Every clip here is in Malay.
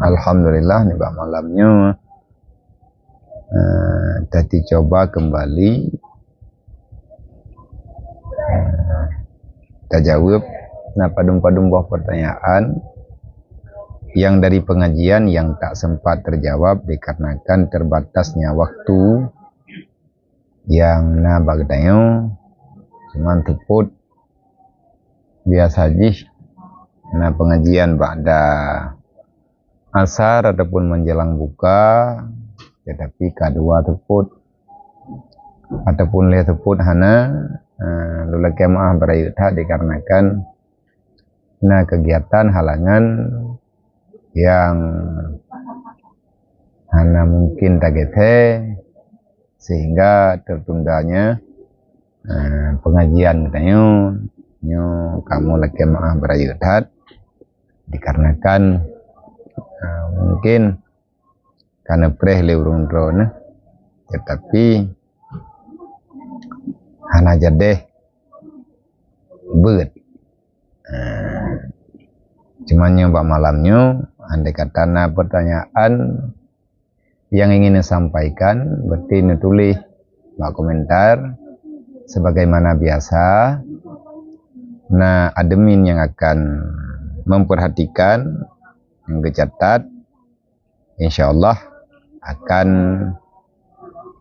Alhamdulillah nih Pak malamnya tadi coba kembali kita jawab padum buah pertanyaan yang dari pengajian yang tak sempat terjawab dikarenakan terbatasnya waktu yang bagdayo cuman teput biasa aja pengajian pada asar ataupun menjelang buka, tetapi kedua teput ataupun lihat teput hana lula kemaah berayutha dikarenakan kegiatan halangan yang hana mungkin tagete sehingga tertundanya pengajian katanya kamu lagi maah berayutha dikarenakan mungkin karena preh leurun drone tetapi hana jadeh bet cuman nyoba malamnya andai katana pertanyaan yang ingin disampaikan berarti nutulis komentar sebagaimana biasa. Admin yang akan memperhatikan yang dicatat insyaallah akan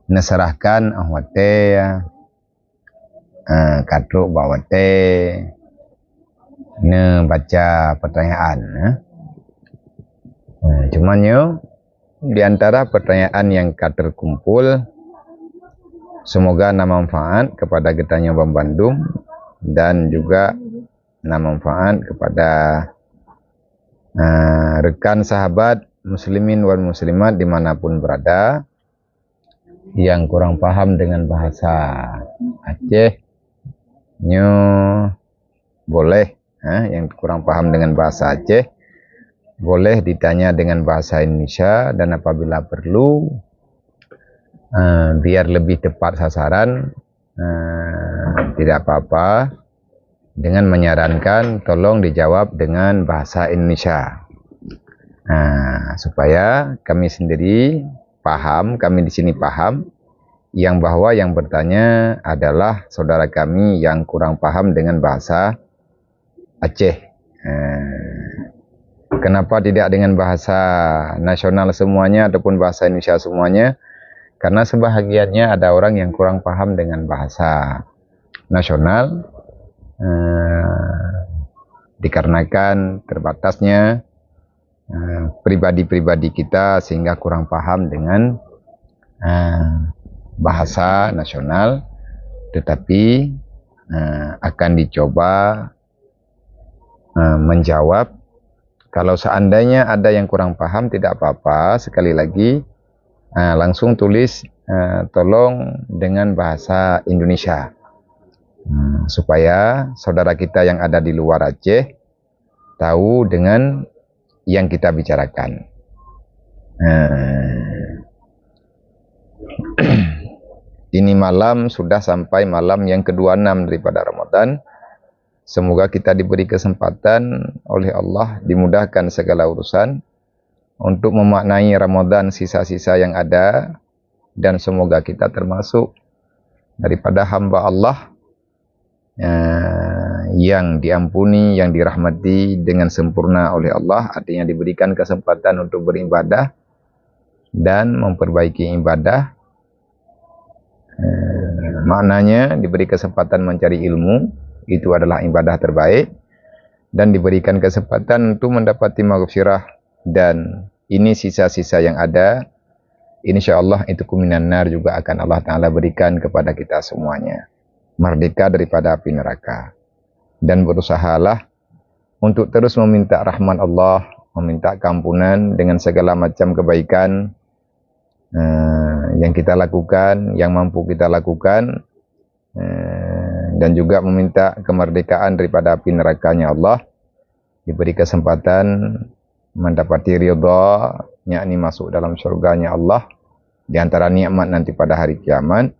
naserahkan ahwate katruk bawate baca pertanyaan cuman di antara pertanyaan yang terkumpul semoga manfaat kepada getanya Bang Bandung dan juga manfaat kepada rekan sahabat muslimin wal muslimat dimanapun berada yang kurang paham dengan bahasa Aceh boleh yang kurang paham dengan bahasa Aceh boleh ditanya dengan bahasa Indonesia dan apabila perlu biar lebih tepat sasaran tidak apa-apa dengan menyarankan tolong dijawab dengan bahasa Indonesia supaya kami sendiri paham, kami di sini paham yang bahwa yang bertanya adalah saudara kami yang kurang paham dengan bahasa Aceh. Kenapa tidak dengan bahasa nasional semuanya ataupun bahasa Indonesia semuanya? Karena sebahagiannya ada orang yang kurang paham dengan bahasa nasional dikarenakan terbatasnya pribadi-pribadi kita sehingga kurang paham dengan bahasa nasional, tetapi akan dicoba menjawab. Kalau seandainya ada yang kurang paham tidak apa-apa, sekali lagi langsung tulis tolong dengan bahasa Indonesia supaya saudara kita yang ada di luar Aceh tahu dengan yang kita bicarakan. Ini malam sudah sampai malam yang ke-26 daripada Ramadan. Semoga kita diberi kesempatan oleh Allah dimudahkan segala urusan untuk memaknai Ramadan sisa-sisa yang ada, dan semoga kita termasuk daripada hamba Allah yang diampuni, yang dirahmati dengan sempurna oleh Allah, artinya diberikan kesempatan untuk beribadah dan memperbaiki ibadah. Maknanya diberi kesempatan mencari ilmu, itu adalah ibadah terbaik, dan diberikan kesempatan untuk mendapati maghfirah, dan ini sisa-sisa yang ada insyaallah itu kuminan nar juga akan Allah Ta'ala berikan kepada kita semuanya, merdeka daripada api neraka. Dan berusahalah untuk terus meminta rahmat Allah, meminta keampunan dengan segala macam kebaikan yang kita lakukan, yang mampu kita lakukan, dan juga meminta kemerdekaan daripada api nerakanya Allah, diberi kesempatan mendapati ridha, yakni masuk dalam surganya Allah, di antara nikmat nanti pada hari kiamat.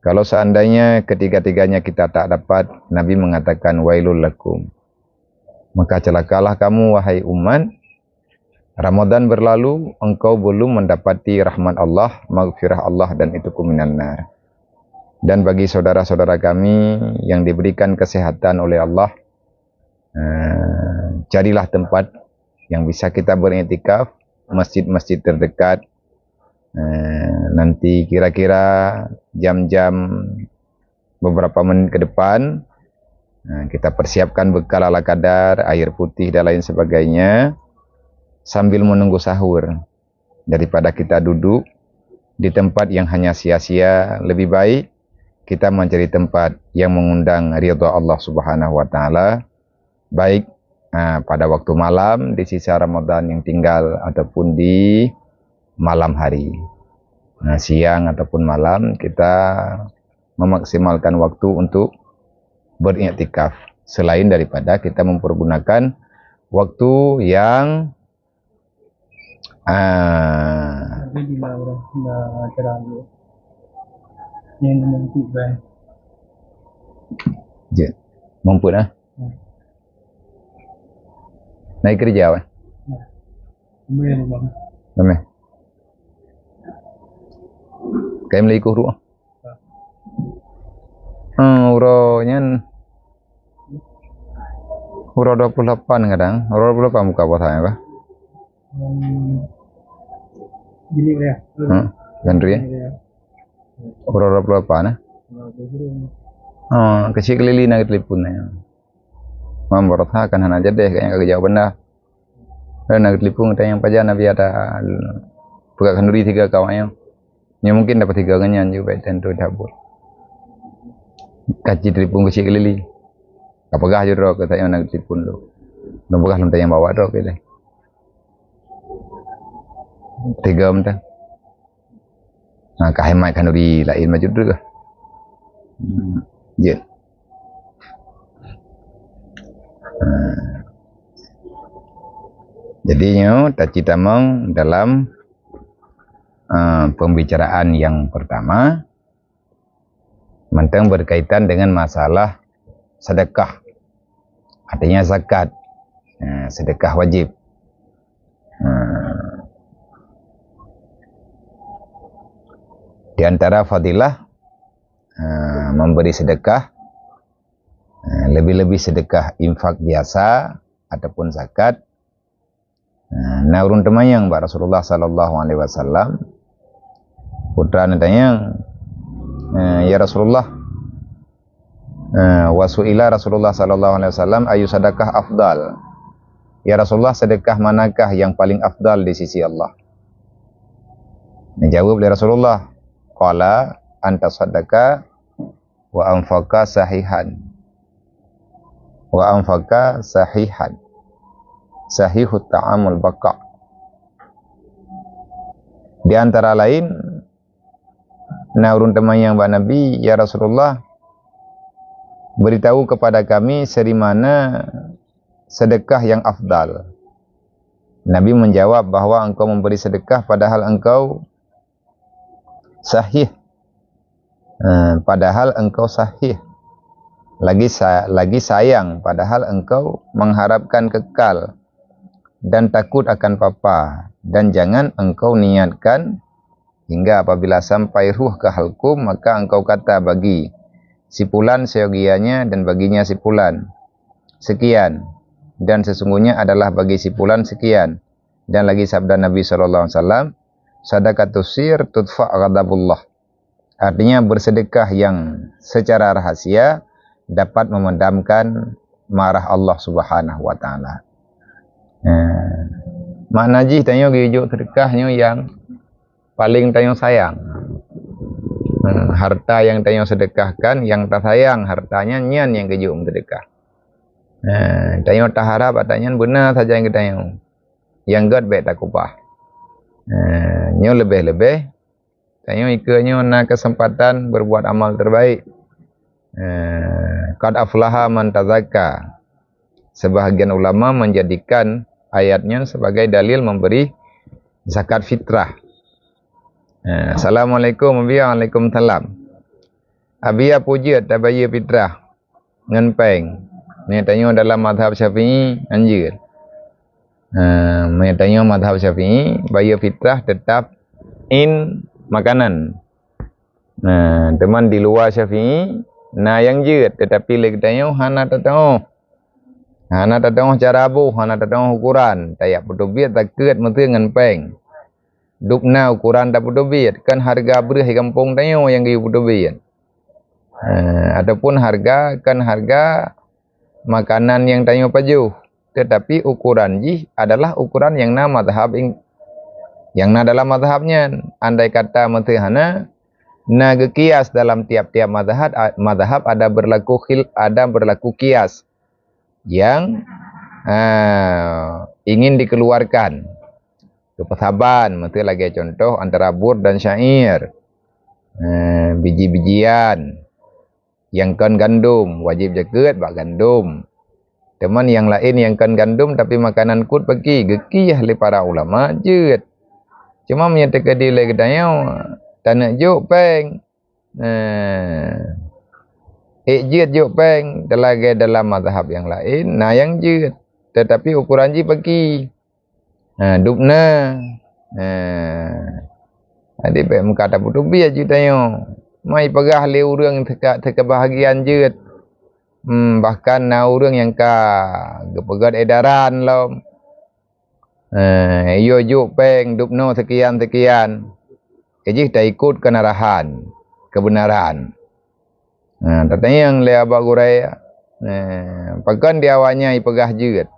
Kalau seandainya ketiga-tiganya kita tak dapat, Nabi mengatakan wailul lakum, maka celakalah kamu wahai umat Ramadan berlalu, engkau belum mendapati rahmat Allah, maghfirah Allah, dan itu minan nar. Dan bagi saudara-saudara kami yang diberikan kesehatan oleh Allah, carilah tempat yang bisa kita beriktikaf, masjid-masjid terdekat. Nanti kira-kira jam-jam beberapa menit ke depan, kita persiapkan bekal ala kadar, air putih dan lain sebagainya, sambil menunggu sahur. Daripada kita duduk di tempat yang hanya sia-sia, lebih baik kita mencari tempat yang mengundang ridha Allah Subhanahu wa taala, baik pada waktu malam di sisa Ramadan yang tinggal ataupun di malam hari. Siang ataupun malam kita memaksimalkan waktu untuk beriktikaf, selain daripada kita mempergunakan waktu yang mampu dah naik kerja kan? Namanya kayak melikuh ruang uronya uro 28 kadang uro 28 muka potanya apa? Gini ya. Gandri ya? Uro 28 nah? Kecil kelili nak teleponnya. Memborot kan hana aja deh kayaknya kagak jawab dah. Dan nak telepon kita yang pajak nabi ada buka kenduri 3 kawannya. Ya mungkin dapat 3 ganyan juga tentu dapur. Kaji telepon kecil kelili. Kapagah jero kata yang nak telepon lu. Nombor lu yang bawa dok gitu. 3 mentang. Kahemat kenduri lain maju dulu. Ya. Jadinya taci tamang dalam pembicaraan yang pertama mentang berkaitan dengan masalah sedekah, artinya zakat, sedekah wajib. Di antara fadilah memberi sedekah, lebih-lebih sedekah infak biasa ataupun zakat. Naurun temayang Mbak Rasulullah sallallahu alaihi wasallam, putra natayang, ya Rasulullah, wasuila Rasulullah sallallahu alaihi wasallam ayu sedekah afdal. Ya Rasulullah, sedekah manakah yang paling afdal di sisi Allah? Dijawab oleh Rasulullah, qala anta sadaka wa anfaqa sahihan. Wa anfaqa sahihan. Sahihut ta'amul baqa. Di antara lain naurun temayang Mbak Nabi, ya Rasulullah, beritahu kepada kami seri mana sedekah yang afdal. Nabi menjawab bahwa engkau memberi sedekah padahal engkau sahih. Padahal engkau sahih. Lagi sayang padahal engkau mengharapkan kekal dan takut akan papa, dan jangan engkau niatkan hingga apabila sampai ruh ke halkum maka engkau kata bagi si fulan seyogianya dan baginya si fulan sekian, dan sesungguhnya adalah bagi si fulan sekian. Dan lagi sabda Nabi sallallahu alaihi wasallam, sadaqatus sir tudfa ghadabullah. Artinya bersedekah yang secara rahasia dapat memadamkan marah Allah Subhanahu wa taala. Mak Najih tanya gijuk sedekahnya yang paling tanya sayang. Harta yang tanya sedekahkan yang tak sayang hartanya nyan yang gijuk sedekah. Tanya tak harap tanya benar saja yang tanya. Yang god baik tak kupah. Nyo lebih-lebih tanya ikanya nak kesempatan berbuat amal terbaik. Qad aflaha man tazakka. Sebahagian ulama menjadikan ayatnya sebagai dalil memberi zakat fitrah. Assalamualaikum waalaikumsalam. Abia puji tabaya fitrah ngan peng. Ni tanya dalam mazhab Syafi'i anjir. Tanya mazhab Syafi'i, bayar fitrah tetap in makanan. Teman di luar Syafi'i, yang jeut tetapi lagi tanya hana tatau. Hana tatau cara abu, hana tatau ukuran. Tayak putubiat tak keut menteu ngan peng. Dupna ukuran tak putubiat, kan harga beurah di kampung tanya yang gi putubiat. Ataupun harga kan harga makanan yang tanya pajuh. Tetapi ukuran ji adalah ukuran yang na mazhab yang na dalam mazhabnya. Andai kata menteu hana na kias dalam tiap-tiap mazhab ada berlaku kias yang ingin dikeluarkan. Kepasaban menteu lagi contoh antara bur dan syair. Biji-bijian yang kan gandum wajib jaket bak gandum. Teman yang lain yang kan gandum tapi makanan kut pergi gekih oleh para ulama jeut. Cuma menyatakan di lagi tanya tanah juk peng. Jeut juk peng dalam mazhab yang lain yang jeut. Tetapi ukuran ji pergi. Dupna. Adik baik muka tak putus biar je tanya. Mai pegah le urang teka bahagian jeut. Bahkan urang yang gepegat edaran lom. Yo juk peng dupno sekian. Jadi tak ikut kenarahan, kebenaran. Tatanya yang le abak gurai. Pakan dia awalnya ipegah jeut.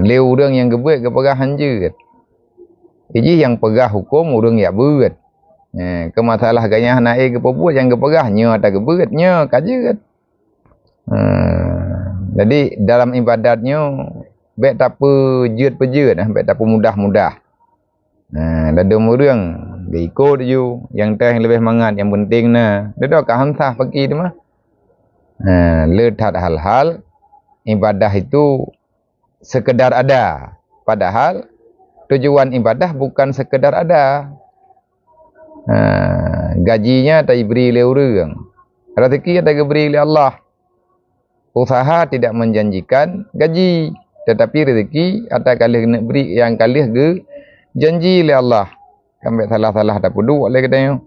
Le urang yang gebet kepegahan jeut. Jadi yang pegah hukum urang ya beut. Kemasalah ganya naik ke pebuat yang kepegahnya tak kebeutnya kajeut. Jadi dalam ibadatnya baik tak jeut-jeut baik tak mudah-mudah. Dadum urang ikut ju yang teh lebih mangat yang penting dedak ka hamsah pergi tu mah. Letat hal-hal ibadah itu sekedar ada, padahal tujuan ibadah bukan sekedar ada. Gajinya tak diberi oleh orang, rezeki tak diberi oleh Allah. Usaha tidak menjanjikan gaji, tetapi rezeki atau kalih nak beri yang kalih ge janji oleh Allah. Sampai salah-salah tak pudu oleh katanya.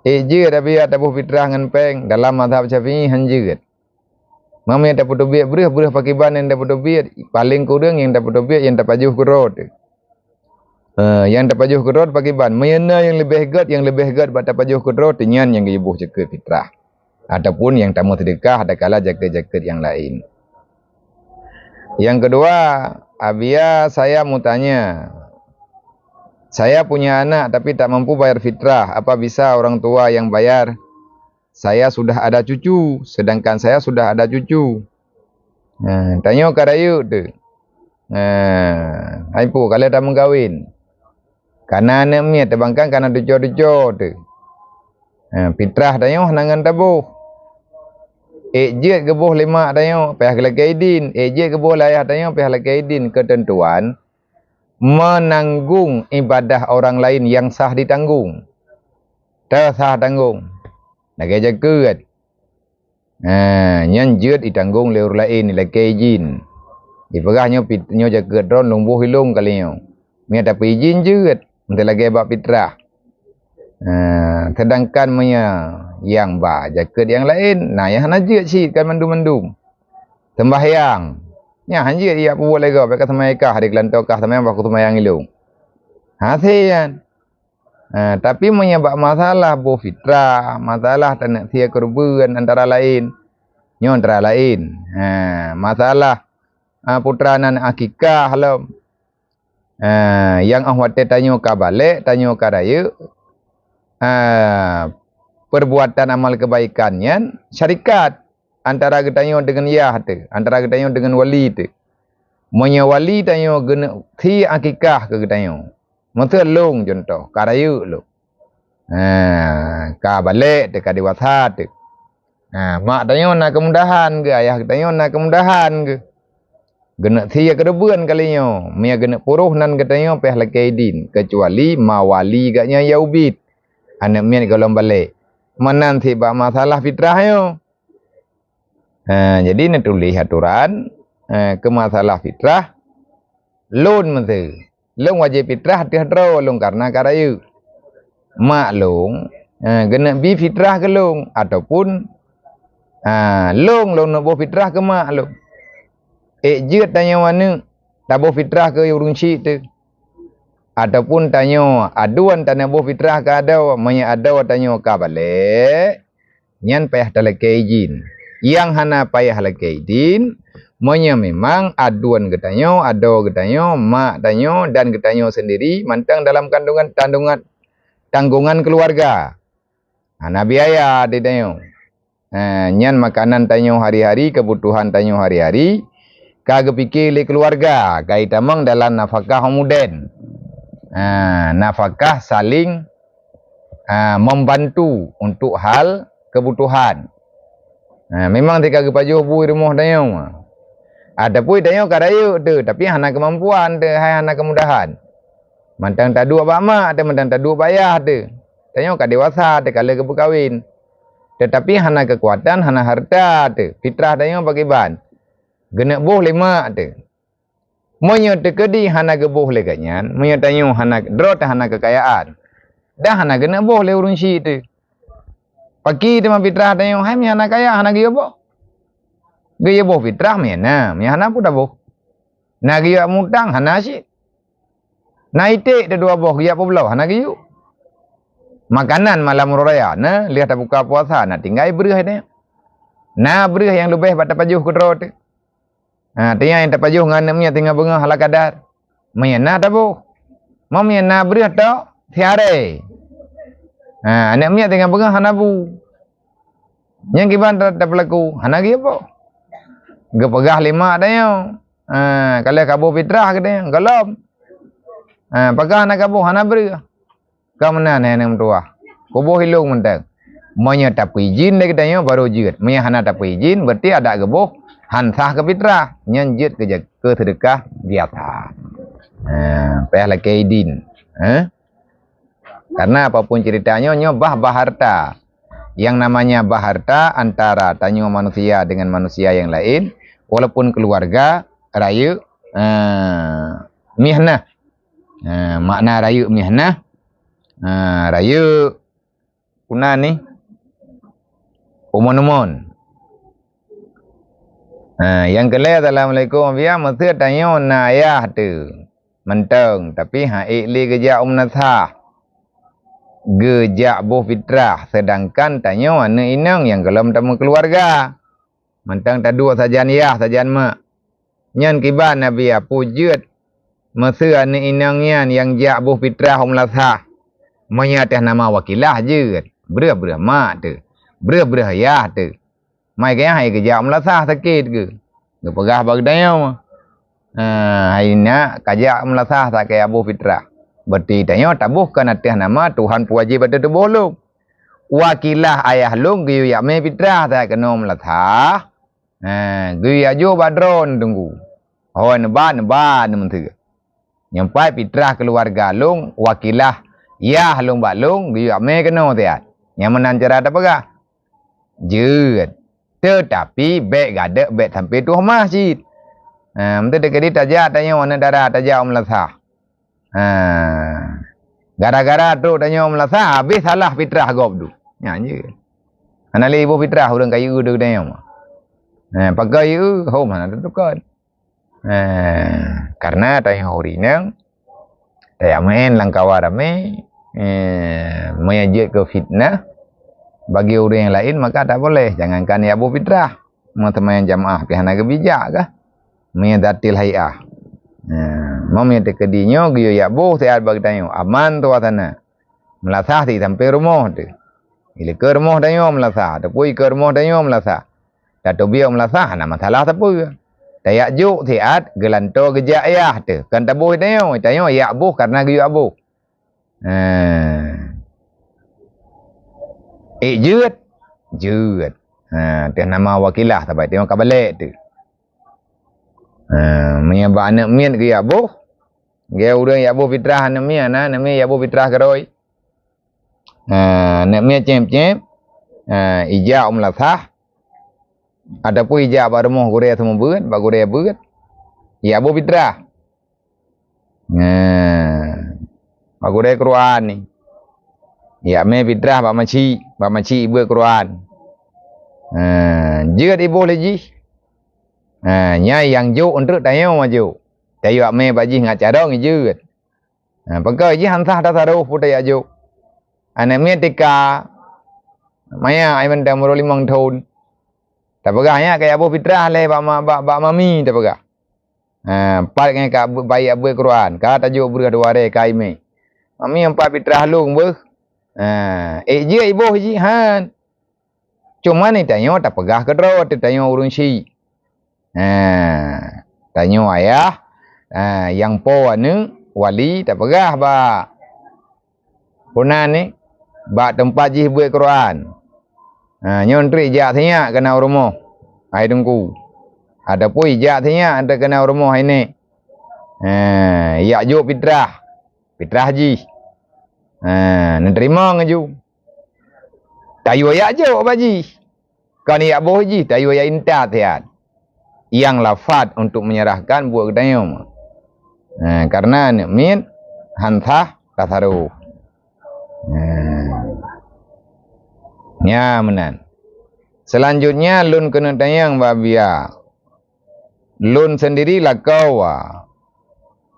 Je tapi ada buh fitrah ngan peng dalam mazhab Syafi'i hanjeut. Mami tak pudu biat berah pakai ban yang tak pudu biat paling kurang yang tak pudu biat yang tak pajuh kurut. Yang tak pajuh kurut pakai ban. Mana yang lebih hegat bat tak pajuh kurut nyan yang ibuh jaga fitrah. Ataupun yang tamu sedekah ada kala jaket-jaket yang lain. Yang kedua, Abia saya mau tanya. Saya punya anak tapi tak mampu bayar fitrah. Apa bisa orang tua yang bayar? Saya sudah ada cucu, sedangkan saya sudah ada cucu. Tanya karayu tu. Aipu kalau dah menggawin. Karena anak miat terbangkan karena dujo-dujo tu. Fitrah tanya nangan tabuh. Ejit gebuh lima tanya pihak lakaidin. Ejit gebuh layah tanya pihak lakaidin. Ketentuan menanggung ibadah orang lain yang sah ditanggung. Tak sah tanggung. Nak kerja keut. Nyan jeut ditanggung oleh orang lain lakaidin. Dipegahnya pitnya jaga dron lumbuh hilung kalinya. Mia dapat izin jeut. Menteri lagi bab fitrah. Sedangkan yang jaket yang lain yang najit sih kan mandum-mandum sembahyang hanjit ia buat lagi pakai semayakah hari kelantokah semayang baku semayang ilung hasian. Tapi menyebab masalah bu fitrah, masalah tak sia korban antara lain masalah putranan akikah halam yang ahwat tanya ka balik tanya ka raya perbuatan amal kebaikannya syarikat antara getanyo dengan antara getanyo dengan wali tu. Monya wali tanyo gena thi akikah ke getanyo. Masa long contoh karayu lu. Ka balik dekat dewasa tu. Mak tanyo nak kemudahan ke ayah tanyo nak kemudahan ke. Gena thi kedebuan kalinyo. Mia gena puruh nan getanyo peh lakaidin kecuali mawali gaknya yaubit. Anak mian kalau balik. Menanti bak masalah fitrahnya. Jadi nak tulis aturan ke masalah fitrah lun menteu lung wajib fitrah tihdro lung karena karayu mak lung kena bi fitrah ke lung ataupun lung nak bo fitrah ke mak lung jeut tanya mana tak bo fitrah ke urung syik tu ataupun tanya aduan tanya bo fitrah ke ada manya ada tanya ka balik nyan payah talakai izin yang hana payah talakai izin monya memang aduan getanyo, ado getanyo, mak tanyo dan getanyo sendiri mantang dalam tanggungan keluarga. Nabi ayah di tanyo. Nyan makanan tanyo hari-hari, kebutuhan tanyo hari-hari, kagak pikir le keluarga, kai tamang dalam nafkah homuden. Nafkah saling membantu untuk hal kebutuhan. Memang tika kepajuh bu rumah tanyo. Ada pun tanya karayu tu, tapi hana kemampuan tu, hai hana kemudahan. Mantang tak dua bama, ada mantang tak dua bayar tu. Tanya ka dewasa tu kala ke berkahwin. Tetapi hana kekuatan, hana harta tu. Fitrah tanya bagi ban. Gena boh lima tu. Monya tekedi hana ke boh le kanyan, monya tanya hana drot hana kekayaan. Dah hana gena boh le urun si tu. Pagi tu fitrah tanya, hai mi hana kaya, hana ge boh. Gaya boh fitrah mana? Hana pun dah boh. Nak gaya mutang hana sih. Naitik dah dua boh gaya apa belau hana gaya. Makanan malam raya na lihat tak buka puasa nak tinggal berah dia. Na berah yang lebih pada pajuh kudro tu. Tiang yang tak pajuh ngan namnya tinggal bengah hala kadar. Mana dah boh. Mau mana berah tu tiare. Anak mia tinggal bengah hana bu. Yang kiban tak berlaku hana gaya boh. Gepegah lima adanya. Kalau kabu fitrah ke dia, galom. Pegah nak kabu hana beri. Kau mana nenek tua? Kubu hilung mentang. Monya tak izin lagi tanya baru jeut. Monya hana tak izin berarti ada gebuh hansah ke fitrah. Nyanjut ke sedekah biasa. Payah lagi idin. Karena apapun ceritanya nyobah baharta. Yang namanya baharta antara tanya manusia dengan manusia yang lain. Walaupun keluarga raya mihnah. Makna raya mihnah raya kuna ni umon-umon. Yang kelih assalamualaikum biar mesti tanya na ayah tu menteng tapi ikli gejak nasah gejak boh fitrah sedangkan tanya anak inang yang kelam tamu keluarga mentang tak dua sajan ya sajan mak nyan kiban nabi pujut masa anak inangnya yang jak boh fitrah umlasah menyatah nama wakilah je berah mak tu berah ya tu mai kaya hai gejak umlasah sakit ke pegah bagdanya hai nak kajak umlasah tak kaya boh fitrah berarti tanya tak boh kan atas nama Tuhan wajib ada tu bolong wakilah ayah long giyu ya me fitrah tak kena umlasah gaya jo badron tunggu. Oh neban mentega. Nyampai fitrah keluarga long wakilah ya long balong gaya me kena tiat. Yang menancara ada apa? Jeut. Tetapi baik gada baik sampai tu masjid. Mentega dekat tajak tanya mana darah tajak umlasah. Gara-gara tu tanya umlasah habis salah fitrah gob tu. Nyanyi. Anali ibu fitrah urang kayu tu tanya. Pakai itu, mana tentukan. Karena tanya hari ni, tanya main langkawar rame, menyajikan ke fitnah bagi orang yang lain maka tak boleh. Jangankan ya Abu Fitrah, teman jamaah pihak nak bijak kah? Menyedatil hayah. Memang tekadinya giyo ya Abu saya bagi tanya aman tu sana. Melasah di sampai rumah tu. Ile ke rumah tanya melasah, tapi ke rumah tanya melasah. Dato biar melasah nak masalah apa? Tayak juk tiat gelanto gejak ayah tu. Kan tabuh tanya ya abuh karena giyu abuh. Jeut. Teh nama wakilah tapi tengok kabalik tu. Menyebab anak mian giyu abuh. Gaya urang ya abuh fitrah anak mian nama ya abuh fitrah keroi. Anak mian cem-cem ijak melasah Adapun ijab barmoh gure semua beut, ba gure beut. Ya abu fitrah. Ba gure Quran ni. Ya me fitrah ba maci beut Quran. Jeut ibu lagi. Nya yang jo untuk tayo maju. Tayo me baji ngacara ngi jeut. Pakai ji hantah dah taruh putai ajo. Ane me tika maya ai menda muro 5 tahun. Tak pegahnya kayak abu fitrah le ba mami tak pegah. Pat ngai ka bayi abu Quran. Ka tajuk beurah dua re kai me. Mami empat fitrah lung beuh. Je ibu ji han. Cuma ni tanyo tak pegah ke dro tanyo urun si. Tanyo ayah yang po anu wali tak pegah ba. Punan ni ba tempat ji buat Quran. Nyon tri ijak thinya kena rumah. Ai dengku. Ada pun ijak thinya ada kena rumah ini. Ya jo fitrah. Fitrah ji. Nan terima ngaju. Tayo ya jo baji. Kan ya boh ji tayo ya inta thiat. Yang lafaz untuk menyerahkan buat kedayong. Karena min hantah tasaruh. Ya menan. Selanjutnya lun kena tayang babia. Lun sendirilah kau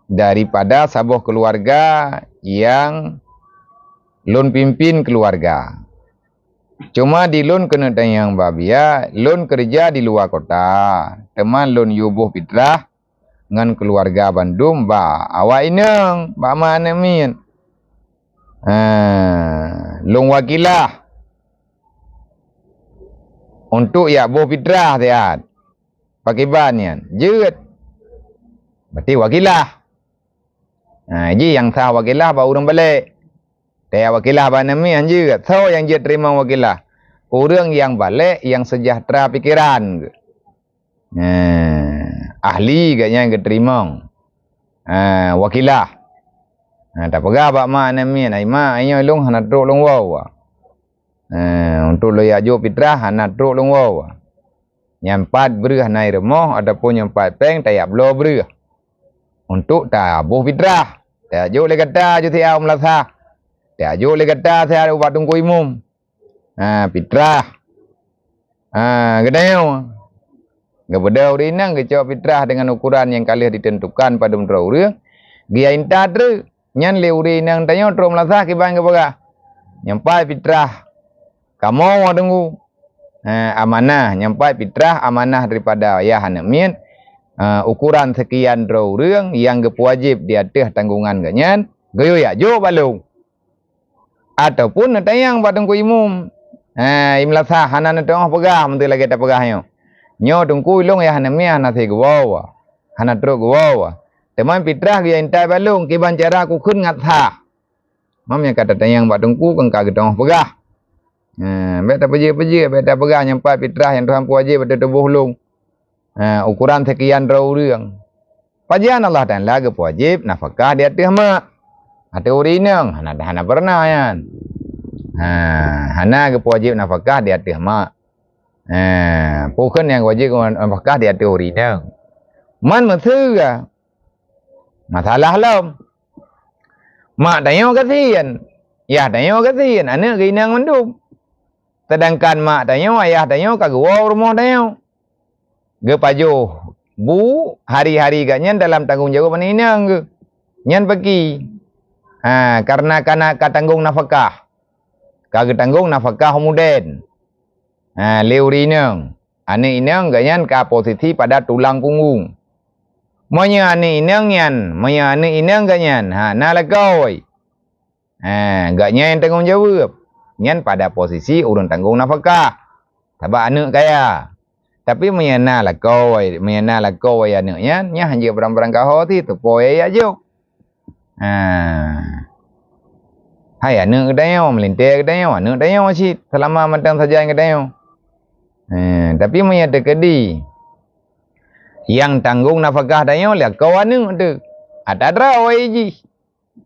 daripada sabuh keluarga yang lun pimpin keluarga. Cuma di lun kena tayang babia, lun kerja di luar kota. Teman lun yubuh fitrah ngan keluarga Bandung ba awak ineng ba mana min. Lun wakilah untuk ya boh fitrah tiat. Pakai banian jeut. Berarti wakilah. Ji yang sah wakilah ba urang balik. Dia wakilah ba nami anjeut. So yang dia terima wakilah. Orang yang balik yang sejahtera pikiran. Ahli gaknya yang terima. Wakilah. Tak pegah ba mak nami ai mak ayo long hana truk long wow. Untuk lo ya jo fitrah hana truk long wow. Nyampat berah nai remoh adapun nyampat peng tayak blo berah. Untuk tabuh fitrah. Tak jo le kata jo tiau melasa. Tak jo le kata saya ubat tungku imum. Fitrah. Gedeo. Gebedau rinang ke jawab fitrah dengan ukuran yang kalian ditentukan pada menurut orang. Gia inta tru. Nyan le urinang tanyo tro melasa ke bang ke baga. Nyampai fitrah. Kamu tunggu. Amanah. Nyampai fitrah amanah daripada ayah anak min. Ukuran sekian tro orang yang wajib di atas tanggungan ganyan. Gayo ya jo balung. Ataupun natayang batang ku imum. Imlasa hana natong pegah menteri lagi tak pegah nyo. Nyo tungku ilung ya hana mi hana se gwawa. Hana tro gwawa. Teman fitrah dia intai balung kiban cara ku kun ngat tha. Mam yang kata tayang batang ku kan ka getong pegah. Beta peji beta pegah nyampai fitrah yang Tuhan wajib pada tubuh lung. Ukuran sekian tro urang. Pajian Allah dan lagu wajib nafkah di atas mak. Ada urinang, hana pernah yan. Hana ke wajib nafkah di atas mak. Bukan yang wajib nafkah di atas urinang. Man mesra. Masalah lam. Mak tayo kasihan. Ya tayo kasihan. Anak ginang mendum. Sedangkan mak tayo, ayah tayo kagua rumah tayo. Ge pajo. Bu hari-hari ganyan dalam tanggungjawab inang ge. Nyan pergi. Karena katanggung nafkah. Kagak tanggung nafkah muden. Leurinang. Ane inang ganyan ka posisi pada tulang punggung. Monya ane inang yan, monya ane inang ganyan. Nalakoi. Ganyan yang tanggung jawab. Nyan pada posisi urun tanggung nafkah. Tabak anak kaya. Tapi menyana lakoi anak yan, nya hanya barang-barang kahoti tu poe aja. Hai anak kedayo melintir kedayo anak kedayo masih selama matang saja yang kedayo. Tapi menyata kedi yang tanggung nafkah dayo lihat kau anak tu ada rawai ji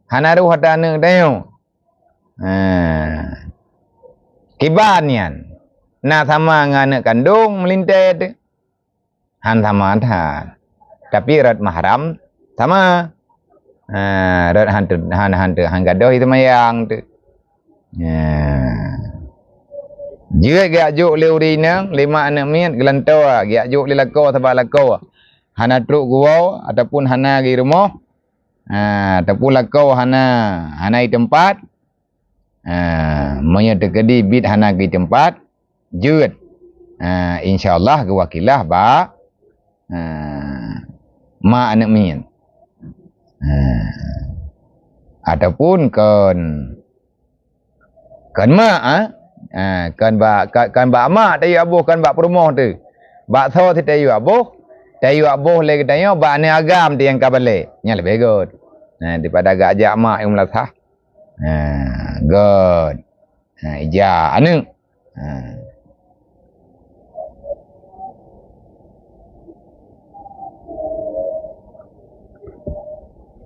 hanaru hata anak dayo. Kibanian Nah sama dengan anak kandung melintai tu. Han sama han. Tapi rat mahram sama. Rat han gadoh itu mayang tu. Jika gak juk le urina 5 anak miat gelantau gak juk le lako sabak lako. Hana truk gua ataupun hana di rumah. Ataupun lako hana di tempat. Monya terkedi bid hana di tempat. Jut. InsyaAllah kewakilah ba. Ma anak miat. Ataupun kan mak kan ba mak tayu abuh kan ba perumoh tu. Ba tho ti tayu abuh le katanya ba ni agam ti yang kabale. Nya lebih good. Daripada agak ajak mak yang melasah. Good. Ija anu.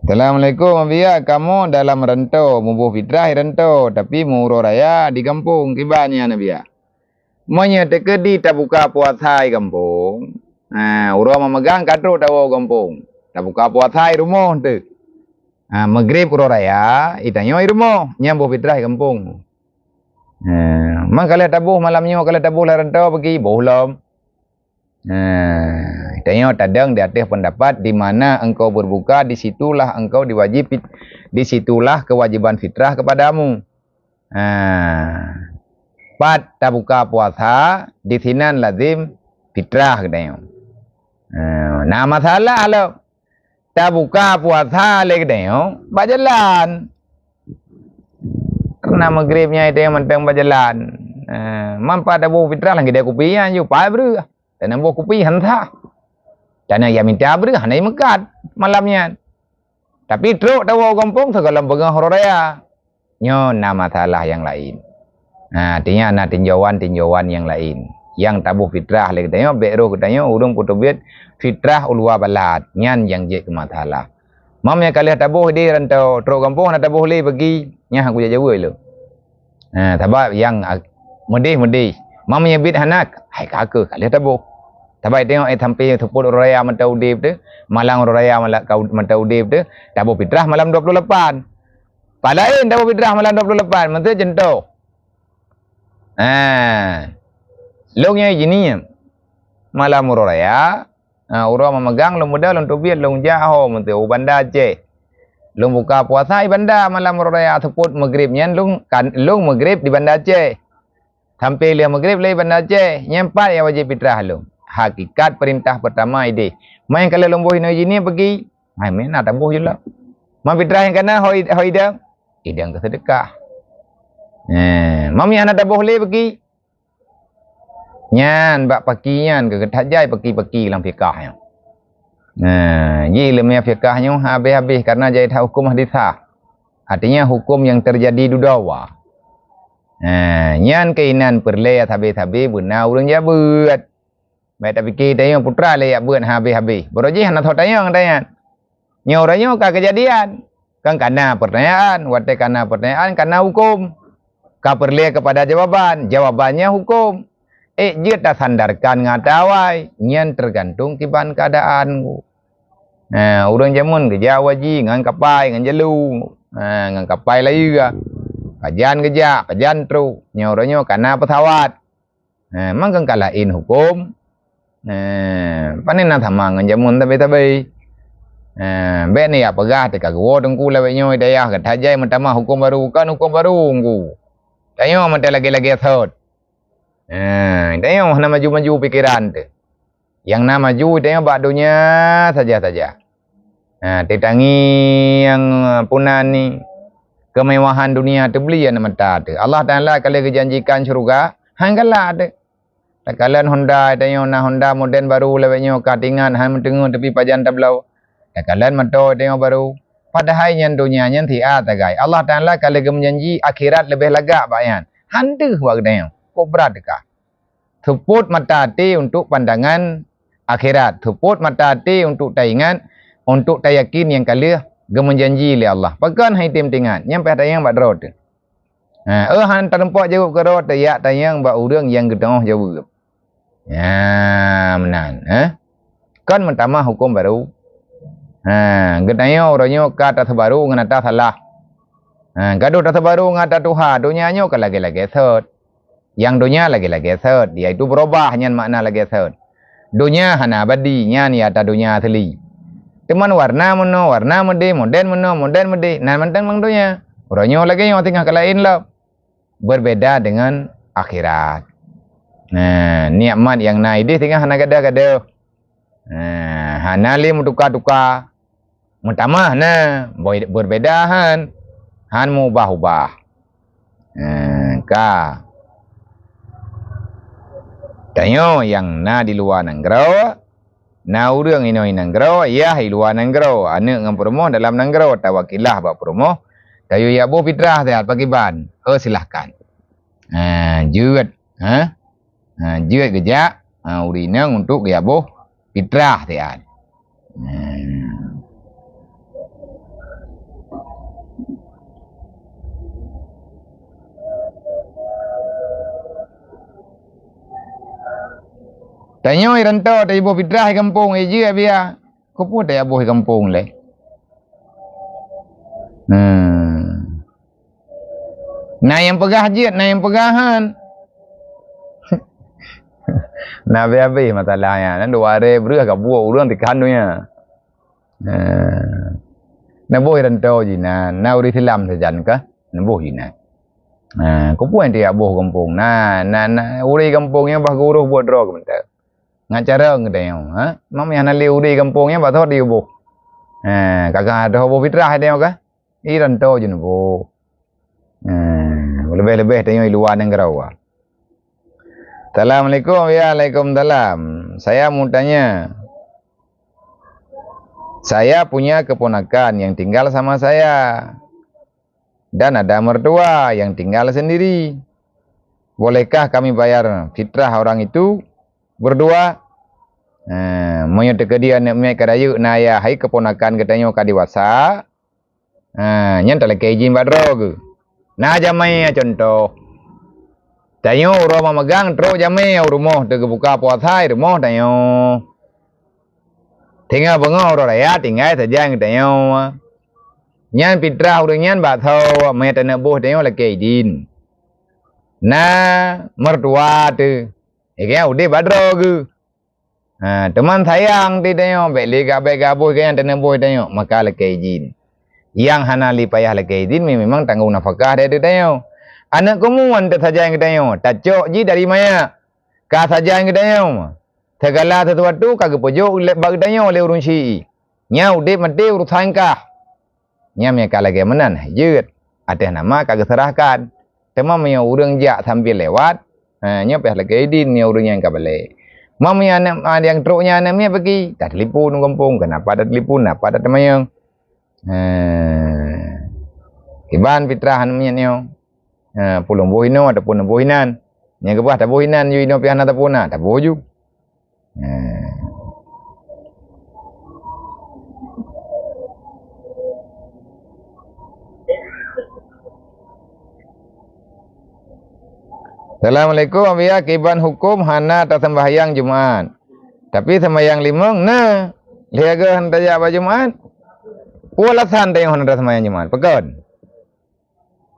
Assalamualaikum Abia, kamu dalam rantau, mubuh fitrah rantau, tapi murah raya di kampung kibanya Nabia. Monya tekedi tak buka puasa di kampung. Urang memegang katro tawo kampung. Tak buka puasa di rumah tu. Maghrib urang raya, itanya di rumah, nyambuh fitrah di kampung. Mang kalau tabuh malamnya kalau tabuh lah rantau pergi bohlam. Tanya tadang di atas pendapat di mana engkau berbuka, disitulah engkau diwajib, disitulah kewajiban fitrah kepadamu. Pat tak buka puasa, di sinan lazim fitrah katanya. Nah masalah lo tak buka puasa lagi katanya, berjalan. Karena maghribnya itu yang mentang berjalan. Mampu tak buka fitrah lagi dia kupian je, pai beru. Dan nampak kupi hantah. Dan yang minta beri hanai mekat malamnya. Tapi teruk tahu kampung segala pegang horaya. Nyo nama masalah yang lain. Artinya ada tinjauan yang lain. Yang tabuh fitrah lagi katanya beru katanya urung putubit fitrah ulwa balat. Nyan yang je ke masalah. Mamnya kali tabuh di rantau teruk kampung nak tabuh li pergi nya aku jauh lu. Sebab yang medih. Mamanya bid hanak, hai kakak kali tabuh. Tapi tengok sampai tepul raya mata udip tu, malang raya mata udip tu, tabuh fitrah malam 28. Palain tabuh fitrah malam 28, menteri jentuh. Longnya gini malam raya, orang memegang long muda long tubir long jauh menteri banda Aceh. Long buka puasa di banda malam raya teput maghribnya long maghrib di banda Aceh. Sampai lihat maghrib lagi banda Aceh, nyempat yang wajib fitrah long. Hakikat perintah pertama ide. Main kalau lomboh ini pergi, main nak tabuh je lah. Mam fitrah yang kena hoidang, idang ke sedekah. Mami anak tabuh le pergi. Nyan bak pakian ke ketajai paki lang fikahnya. Ji lemnya fikahnya habis-habis karena jahit hukum hadisah. Artinya hukum yang terjadi di dawa. Nyan keinan perle habis-habis benar urang jabut. Baik tapi kita yang putra le ya buat habis-habis. Boroji hana thotayang tanya. Nyoranya ka kejadian. Kan karena pertanyaan, wate karena pertanyaan karena hukum. Ka perle kepada jawaban, jawabannya hukum. Je tak sandarkan ngatawai, nyan tergantung kiban keadaan. Urang jamun ke Jawaji ngan kapai ngan jalu. Ngan kapai lagi ga. Kajian kerja, kajian tru. Nyoranya karena pesawat. Mang kalain hukum. Panen nak sama ngan jamun tapi be ni apa gah te kagwo dengku lewe nyoy daya kat hajai mentama hukum baru kan hukum baru ngku tayo mate lagi thot tayo na maju pikiran te yang na maju tayo badunya saja tetangi yang punan ni kemewahan dunia tu beli yang mata te Allah Taala kalau kejanjikan syurga hanggalah te kalian Honda, tengok na Honda model baru lewatnya katingan, han mendengar tapi pajan tablau. Kalian mentok tengok baru. Padahal yang dunia yang tiada tagai. Allah Taala kalau menjanji akhirat lebih lagak bayan. Hantu wak tengok. Kok berat dekah. Tuput mata hati untuk pandangan akhirat. Tuput mata hati untuk taingan, untuk tayakin yang kali gemenjanji oleh Allah. Pakan hai tim tingan. Yang pada yang badrot. Han terempak jawab karo tayak tayang ba urang yang gedong jawab. Ya, menan. Kan mentama hukum baru. Gedanyo oranyo kata baru nganata salah. Gaduh data baru ngata tuha dunianyo ke lagi-lagi set. Yang dunia lagi-lagi set. Dia itu berubah nyan makna lagi set. Dunia hana abadi nyan ya ta dunia asli. Teman warna mede, modern mede. Nan mentang mang dunia. Oranyo lagi yang tinggal kelain lah. Berbeda dengan akhirat. Nikmat yang naik dia tinggal hana gada-gada. Hana li mutuka-tuka. Mutamah berbeda han mubah-ubah. Ka. Tanyo yang na di luar nanggro. Na urang ino nanggro, ya di luar nanggro. Ane ngam promo dalam nanggro tawakilah ba promo. Tayo ya bo fitrah sehat pagiban. Silahkan. Juet, juet kerja, urina untuk ya bo fitrah sehat. Tanyo iranto tayo bo fitrah kampung je biya. Ko po tayo bo kampung le. Nah yang pegah jit, nah yang pegahan. Nah be masalahnya, nan dua hari beruah ka buah urang tikan nya. Nah boy rantau jina, nah uri silam sejan ka, nah boh jina. Ko puan dia boh kampung. Nah uri kampungnya bah guru buat draw kementar. Ngacara ngedayong, mam yang nali uri kampungnya bah thot dia boh. Kakak ada boh fitrah dia ka. I rantau jina boh. Lebih-lebih tengok luar negara. Assalamualaikum. Ya, Waalaikumsalam. Saya mau tanya. Saya punya keponakan yang tinggal sama saya. Dan ada mertua yang tinggal sendiri. Bolehkah kami bayar fitrah orang itu berdua? Menyedekah dia nak kadayu naya hai keponakan katanya kadiwasa. Nyantal keji badrog. Nah jamai contoh. Tayo rumah megang terus jamai rumah tege buka puasa rumah tayo. Tinggal bengau raya tinggal saja tayo. Nyan fitrah urang nyan ba thau mai tana boh tayo la keidin. Nah mertua tu. Ege udah badrog. Teman sayang ti tayo beli gabe boh kan tana boh tayo maka la keidin. Yang hanali payah lagi izin memang tanggung nafkah dia tayo. Anak kamu anda saja yang tayo. Tacok ji dari mana? Ka saja yang tayo. Segala sesuatu kagak pojok bag tayo oleh urun si. Nya udah mati urusan kah. Nya mereka lagi menan. Jut. Ada nama kagak serahkan. Tema punya urang jak sambil lewat. Nya payah lagi izin nya urang yang kabale. Mam yang truknya namanya pergi. Tak telefon kampung. Kenapa tak telefon? Apa tak temayang? Kiban fitrah namanya nyo. Pulung bohino ataupun bohinan. Yang kebah tak bohinan yu ino pian ataupun tak boju. Assalamualaikum. Ya kiban hukum hana tak sembahyang Jumat. Tapi sembahyang limang nah liaga hentaya ba Jumat. Alasan tayo hendak semayang Jumat. Pekon.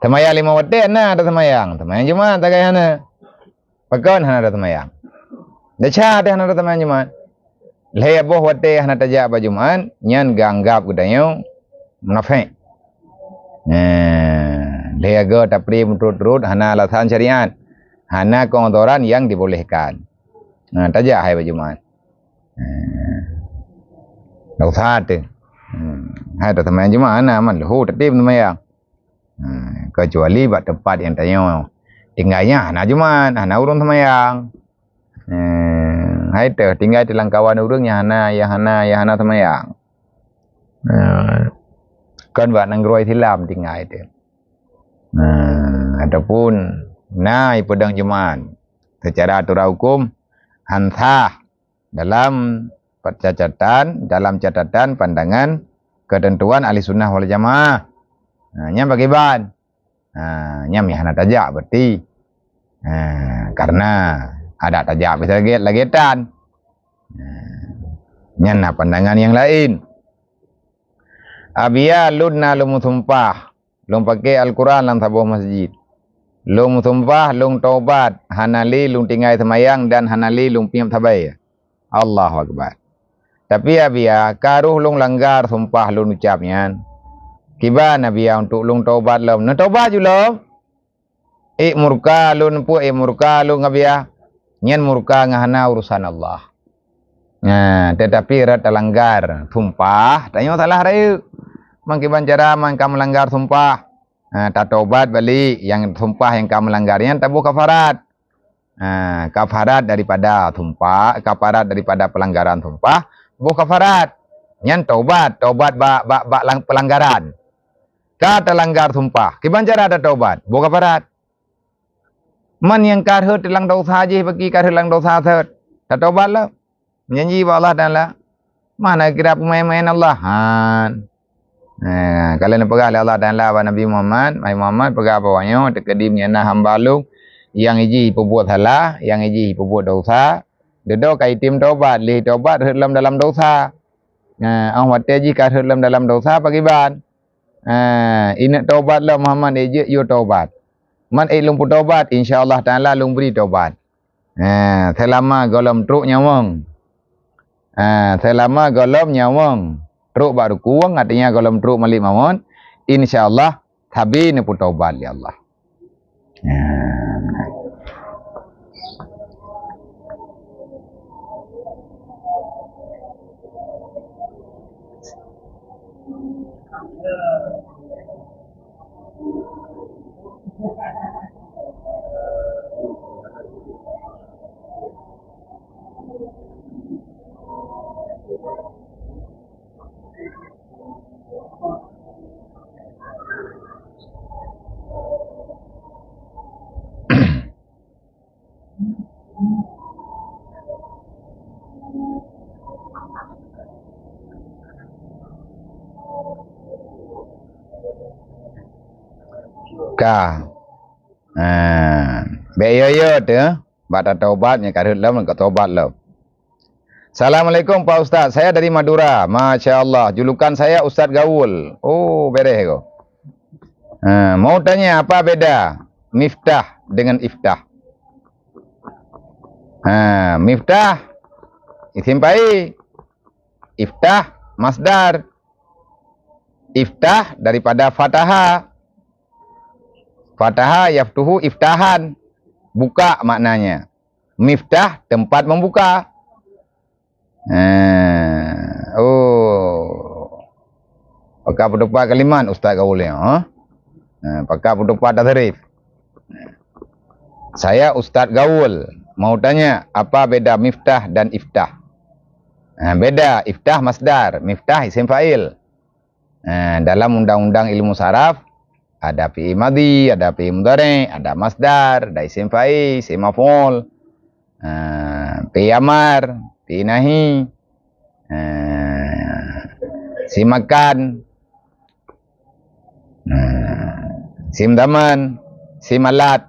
Semayang 5 waktu na ada semayang. Semayang Jumat tagay hana. Pekon hana ada semayang. Dacha ada hana ada semayang Jumat. Leh boh waktu hana tajak ba Jumat, nyan ganggap kudayo munafik. Leh aga tapri menurut hana alasan syariat. Hana kotoran yang dibolehkan. Tajak hai ba Jumat. Dosa tu. Hai tak teman Jumat man lahu tetip temayang. Kecuali buat tempat yang tanya tinggalnya hana Jumat, hana urang temayang. Hai tinggal di langkawan urangnya hana temayang. Kan buat nanggroi silam tinggal itu. Ataupun pedang Jumat secara aturan hukum hansah dalam catatan pandangan ketentuan ahli sunnah wal jamaah. Nya bagaimana? Nyam ya hana tajak berarti. Karena ada tajak bisa lagetan. Nyana pandangan yang lain. Abia lunna lum sumpah. Lum pakai Al-Quran dalam tabuh masjid. Lum sumpah, lum taubat, hanali lum tinggai semayang dan hanali lum piam tabai. Allahu Akbar. Tapi abia karuh lum langgar sumpah lum ucapnya. Kiba nabia untuk lum taubat lum. Nah taubat ju lum. Murka lum pu murka lum abia. Nyen murka ngahana urusan Allah. Tetapi rat langgar sumpah, tanya salah rayu. Mangkiban cara mangka melanggar sumpah. Tak taubat balik yang sumpah yang kamu melanggarnya tabu kafarat. Kafarat daripada sumpah, kafarat daripada pelanggaran sumpah, bu kafarat. Nyan taubat pelanggaran. Kata langgar sumpah, kiban cara ada taubat, bu kafarat. Man yang karhut lang dosa je bagi karhut lang dosa thot. Tak taubat lah. Menjanji ba Allah Taala. Mana kira pemain-main Allah. Kalau nak pegang Allah Taala wa Nabi Muhammad, mai Muhammad pegang bawahnya terkedim nyana hamba lu yang iji perbuat salah, yang iji perbuat dosa. Dedo kai tim taubat, li taubat dalam dosa. Awak teji ka dalam dosa bagi ban. Ina taubat lah Muhammad eje yo taubat. Man lung pu taubat insyaallah Taala lung beri taubat. Selama golom truk nyawang. Selama golom nyawang. Truk baru kuang artinya golom truk malik mawon insyaallah tabi ni pu taubat li Allah. Beyo tu, bata taubatnya karut lam ke taubat lam. Assalamualaikum Pak Ustaz, saya dari Madura. Masya Allah, julukan saya Ustaz Gaul. Oh, beres kau. Mau tanya apa beda miftah dengan iftah? Miftah isim fa'il, iftah masdar. Iftah daripada fataha. Fataha yaftuhu iftahan. Buka maknanya. Miftah tempat membuka. Pakai pendapat kalimat Ustaz Gaul ya. Pakai pendapat tasrif. Saya Ustaz Gaul. Mau tanya apa beda miftah dan iftah? Beda, iftah masdar, miftah isim fa'il. Dalam undang-undang ilmu saraf ada fi'il madhi, ada fi'il mudhari', ada masdar, ada isim fa'il, isim maf'ul, fi'il amar, fi'il nahi, isim makan, isim daman, isim alat.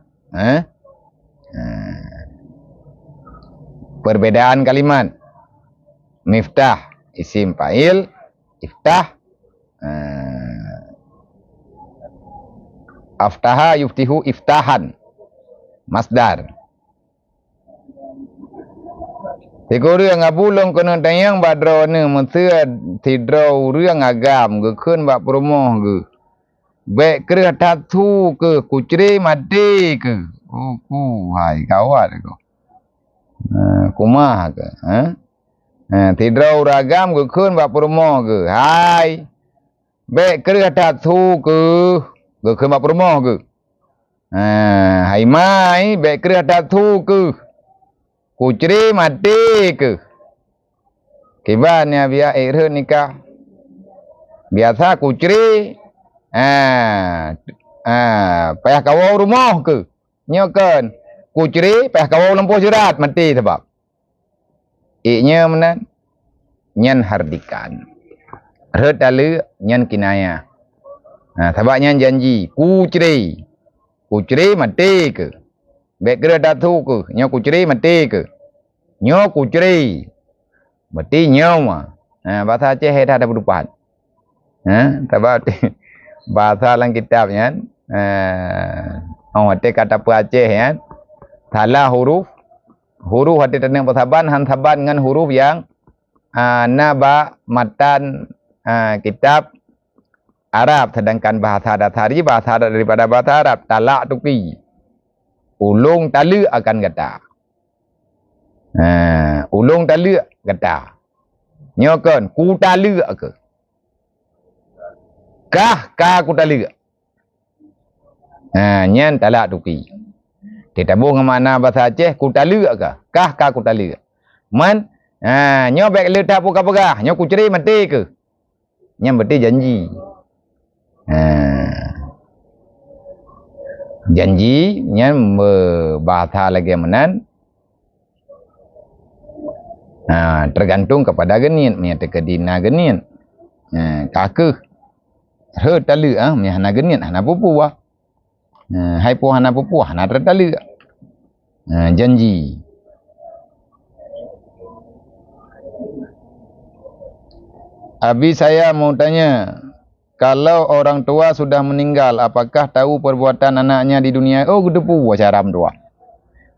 Perbedaan kalimat. Miftah isim fa'il, iftah aftaha yuftihu iftahan masdar. Tiga yang ngabulung kena tayang badro ni mentua tidro riang agam ke kun bak promoh ke. Baik kerah tatu ke kucri mati ke. Hai kawat ko. Kumah ke, tidro ragam ke kun bak promoh ke. Hai. Baik kerah tatu ke kun bak promoh ke. Hai mai baik kerah tatu ke. Kucri mati ke. Kibannya biar air nikah. Biasa kucri payah kawau rumah ke. Nyokan kucri payah kawau lempuh jurat mati sebab. Iknya mana? Nyan hardikan. Red dalu nyan kinaya. Sebab nyan janji kucri kuceri mati ke. Background datu ke, nyo kuceri mati ke. Nyo kuceri. Mati nyo mah. Bahasa Aceh ada perubahan. Sebab bahasa dalam kitabnya ada kata Aceh ya. Salah huruf hati tenang bersaban, han saban dengan huruf yang naba matan kitab Arab, sedangkan bahasa dasari bahasa daripada bahasa Arab talak tuki ulung tala akan kata ulung tala kata nyokan ku tala ke kah ku tala nyan talak tuki ditabung dengan mana bahasa Aceh ku tala ke kah ku tala man nyo baik letak pukah-pukah nyo ku ceri mati ke nyan berarti janji. Janjinya bahasa lagi menan tergantung kepada genian menyata kedina genian kakeh he talu hana genian hana pupu hai pu hana pupu hana tertalu janji. Abi saya mau tanya, kalau orang tua sudah meninggal, apakah tahu perbuatan anaknya di dunia? Oh, gedepu cara tua.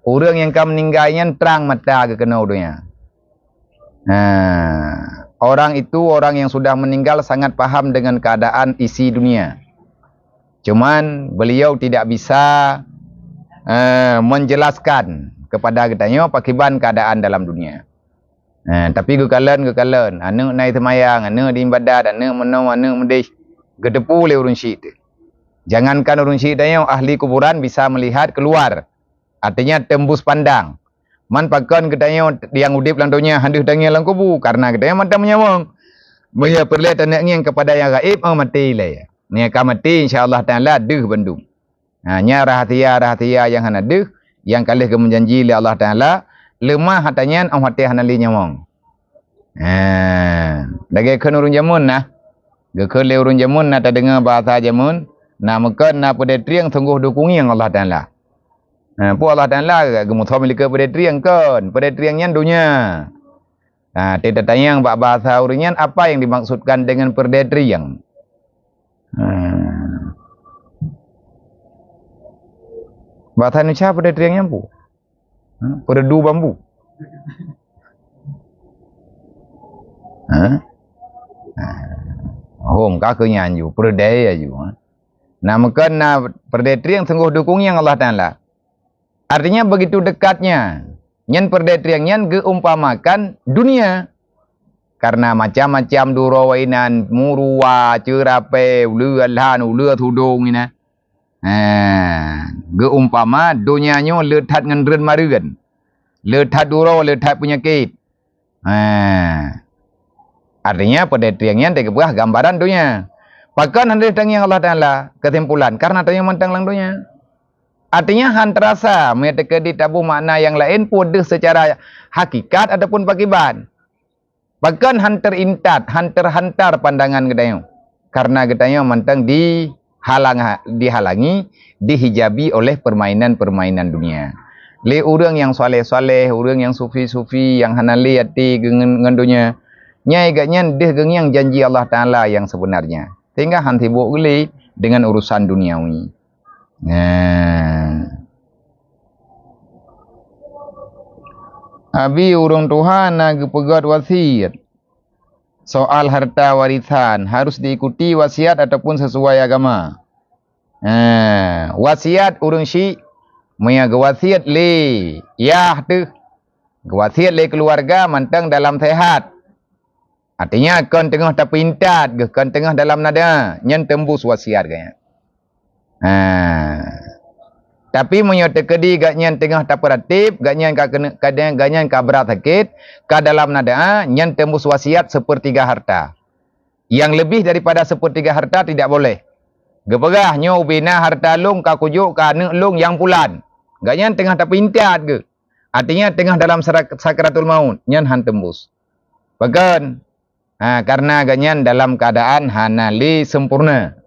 Orang yang kau meninggalnya terang mata ke kena dunia. Orang itu orang yang sudah meninggal sangat paham dengan keadaan isi dunia. Cuman beliau tidak bisa menjelaskan kepada kitanya pakiban keadaan dalam dunia. Tapi gekalan, anu naik semayang, anu di ibadat, anu menau, anu mendih. Gedepu le urun syid. Jangankan urun syid yang ahli kuburan bisa melihat keluar. Artinya tembus pandang. Man pakon katanya yang udip lang dunia handih dangia lang kubu karena katanya mata menyawang. Maya perlihat anaknya kepada yang gaib mati le. Nya ka mati insyaallah taala deuh bandung. Nya rahasia yang hana deuh yang kalih ke menjanji le Allah taala lemah hatanya hati hanali nyawang. Dage kan urun jamun nah. Gekele urun jamun na tak dengar bahasa jamun na meken na pedetriang sungguh dukungi yang Allah Taala. Pu Allah Taala gemutho milika pedetriang kan, pedetriangnya dunia. Tidak tanya bak bahasa urinyan apa yang dimaksudkan dengan pedetriang. Bahasa Indonesia pedetriangnya pu. Peredu bambu. Hom kakenya anju perdaya aju. Namakan perdetri yang sungguh dukung yang Allah Taala. Artinya begitu dekatnya. Nyen perdetri yang nyen geumpamakan dunia. Karena macam-macam durawainan murwa cerape ulu alhan ulu tudung ina. Geumpama dunianya letat ngan ren marugan. Letat duro letat penyakit. Artinya pedetriangnya tegebuah gambaran dunia. Pakan hendak yang Allah Taala kesimpulan karena tanya mentang lang dunia. Artinya han terasa mereka ditabu makna yang lain pun secara hakikat ataupun pakiban. Pakan han terintat, han terhantar pandangan gedayo. Karena gedayo mentang dihalangi, dihijabi oleh permainan-permainan dunia. Le orang yang soleh-soleh, orang yang sufi-sufi, yang hanali hati dengan dunia. Nyai gaknya deh gengyang janji Allah Taala yang sebenarnya. Sehingga hanti buat geli dengan urusan duniawi. Abi urung Tuhan nak pegat wasiat. Soal harta warisan harus diikuti wasiat ataupun sesuai agama. Wasiat urung syik. Maya wasiat le. Yah tu. Wasiat le keluarga mantang dalam sehat. Artinya kan tengah tak pintat, kan tengah dalam nada, nyen tembus wasiat gaya. Tapi menyata kedi gak nyen tengah tak peratip, gak nyen kadang gak nyen kabrat sakit, ka dalam nada nyen tembus wasiat sepertiga harta. Yang lebih daripada sepertiga harta tidak boleh. Gepegah nyo bina harta lung ka kujuk ka nek lung yang pulan. Gak nyen tengah tak pintat ke. Artinya tengah dalam sakratul maut, nyen han tembus. Bahkan karena ganyan dalam keadaan hanali sempurna.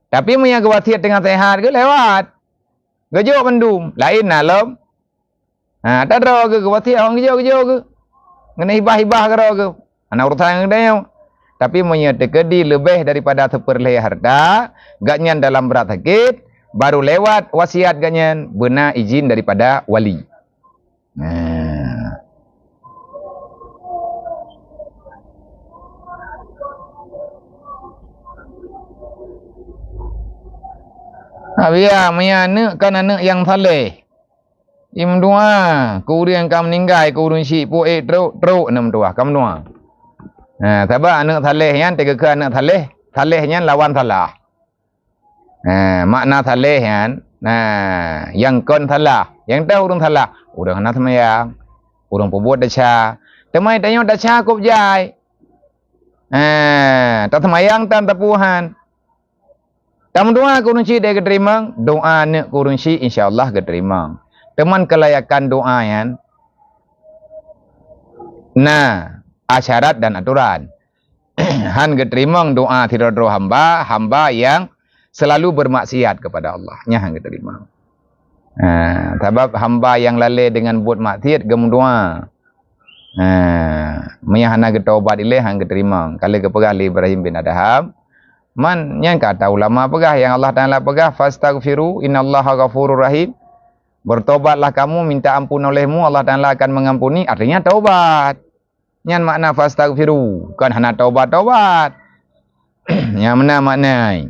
Tapi punya wasiat dengan sehat ke lewat. Gejo mendum, lain nalom. Ha, tak ada ke wasiat orang gejo ke. Ngene hibah-hibah ke ke. Ana urusan ngene. Tapi menyedekedi lebih daripada seperleh harta, gaknyan dalam berat sakit, baru lewat wasiat gaknyan benar izin daripada wali. Nah. Biar anak kan anak yang saleh. Im dua, kemudian kamu meninggal, kemudian si poek teruk enam dua, kamu dua. Nah, sebab anak saleh yang tiga ke anak salehnya lawan salah. Makna saleh yang, yang kon salah, yang tahu orang salah, orang nak semayang, orang perbuat dasar. Temai tanya dasar kop jai. Tak semayang tan tapuhan. Tamu doa kurunci dia keterima, doa nak kurunci insya-Allah keterima. Teman kelayakan doa yang, syarat dan aturan. Han keterima doa tidak hamba yang selalu bermaksiat kepada Allah. Nya han keterima. Sebab hamba yang lalai dengan buat maksiat gem doa. Menyahana ketaubat ilih han keterima. Kalau kepegah Ibrahim bin Adham, man yang kata ulama pegah yang Allah Taala pegah fastaghfiru innallaha ghafurur rahim. Bertobatlah kamu, minta ampun olehmu, Allah Taala akan mengampuni. Artinya taubat. Yang makna fastaghfiru, kan hana taubat. Yang mana makna?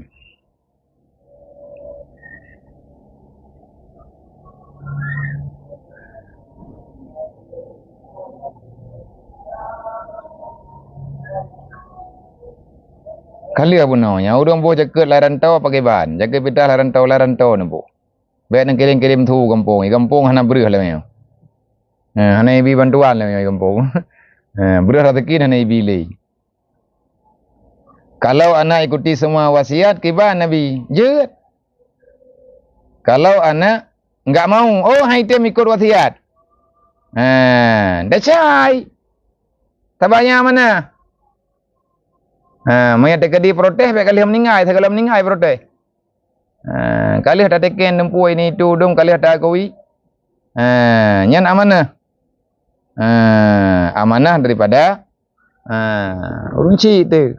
Kali apa namanya? Orang boleh jaga larantau pakai ban, jaga pita larantau ni bu. Baik nak kirim tu kampung hana berih lah memang. Hana ibi bantuan lah memang kampung. Berih rezeki hana ibi le. Kalau anak ikuti semua wasiat kibar Nabi, je. Kalau anak enggak mau, hai tem ikut wasiat. Dah cai. Tabanya mana? Maya tekadi protes baik kali meninggal, segala meninggal protes. Kali ada teken nempu ini itu dong kali ada akui. Nyan amanah. Amanah daripada urunci itu.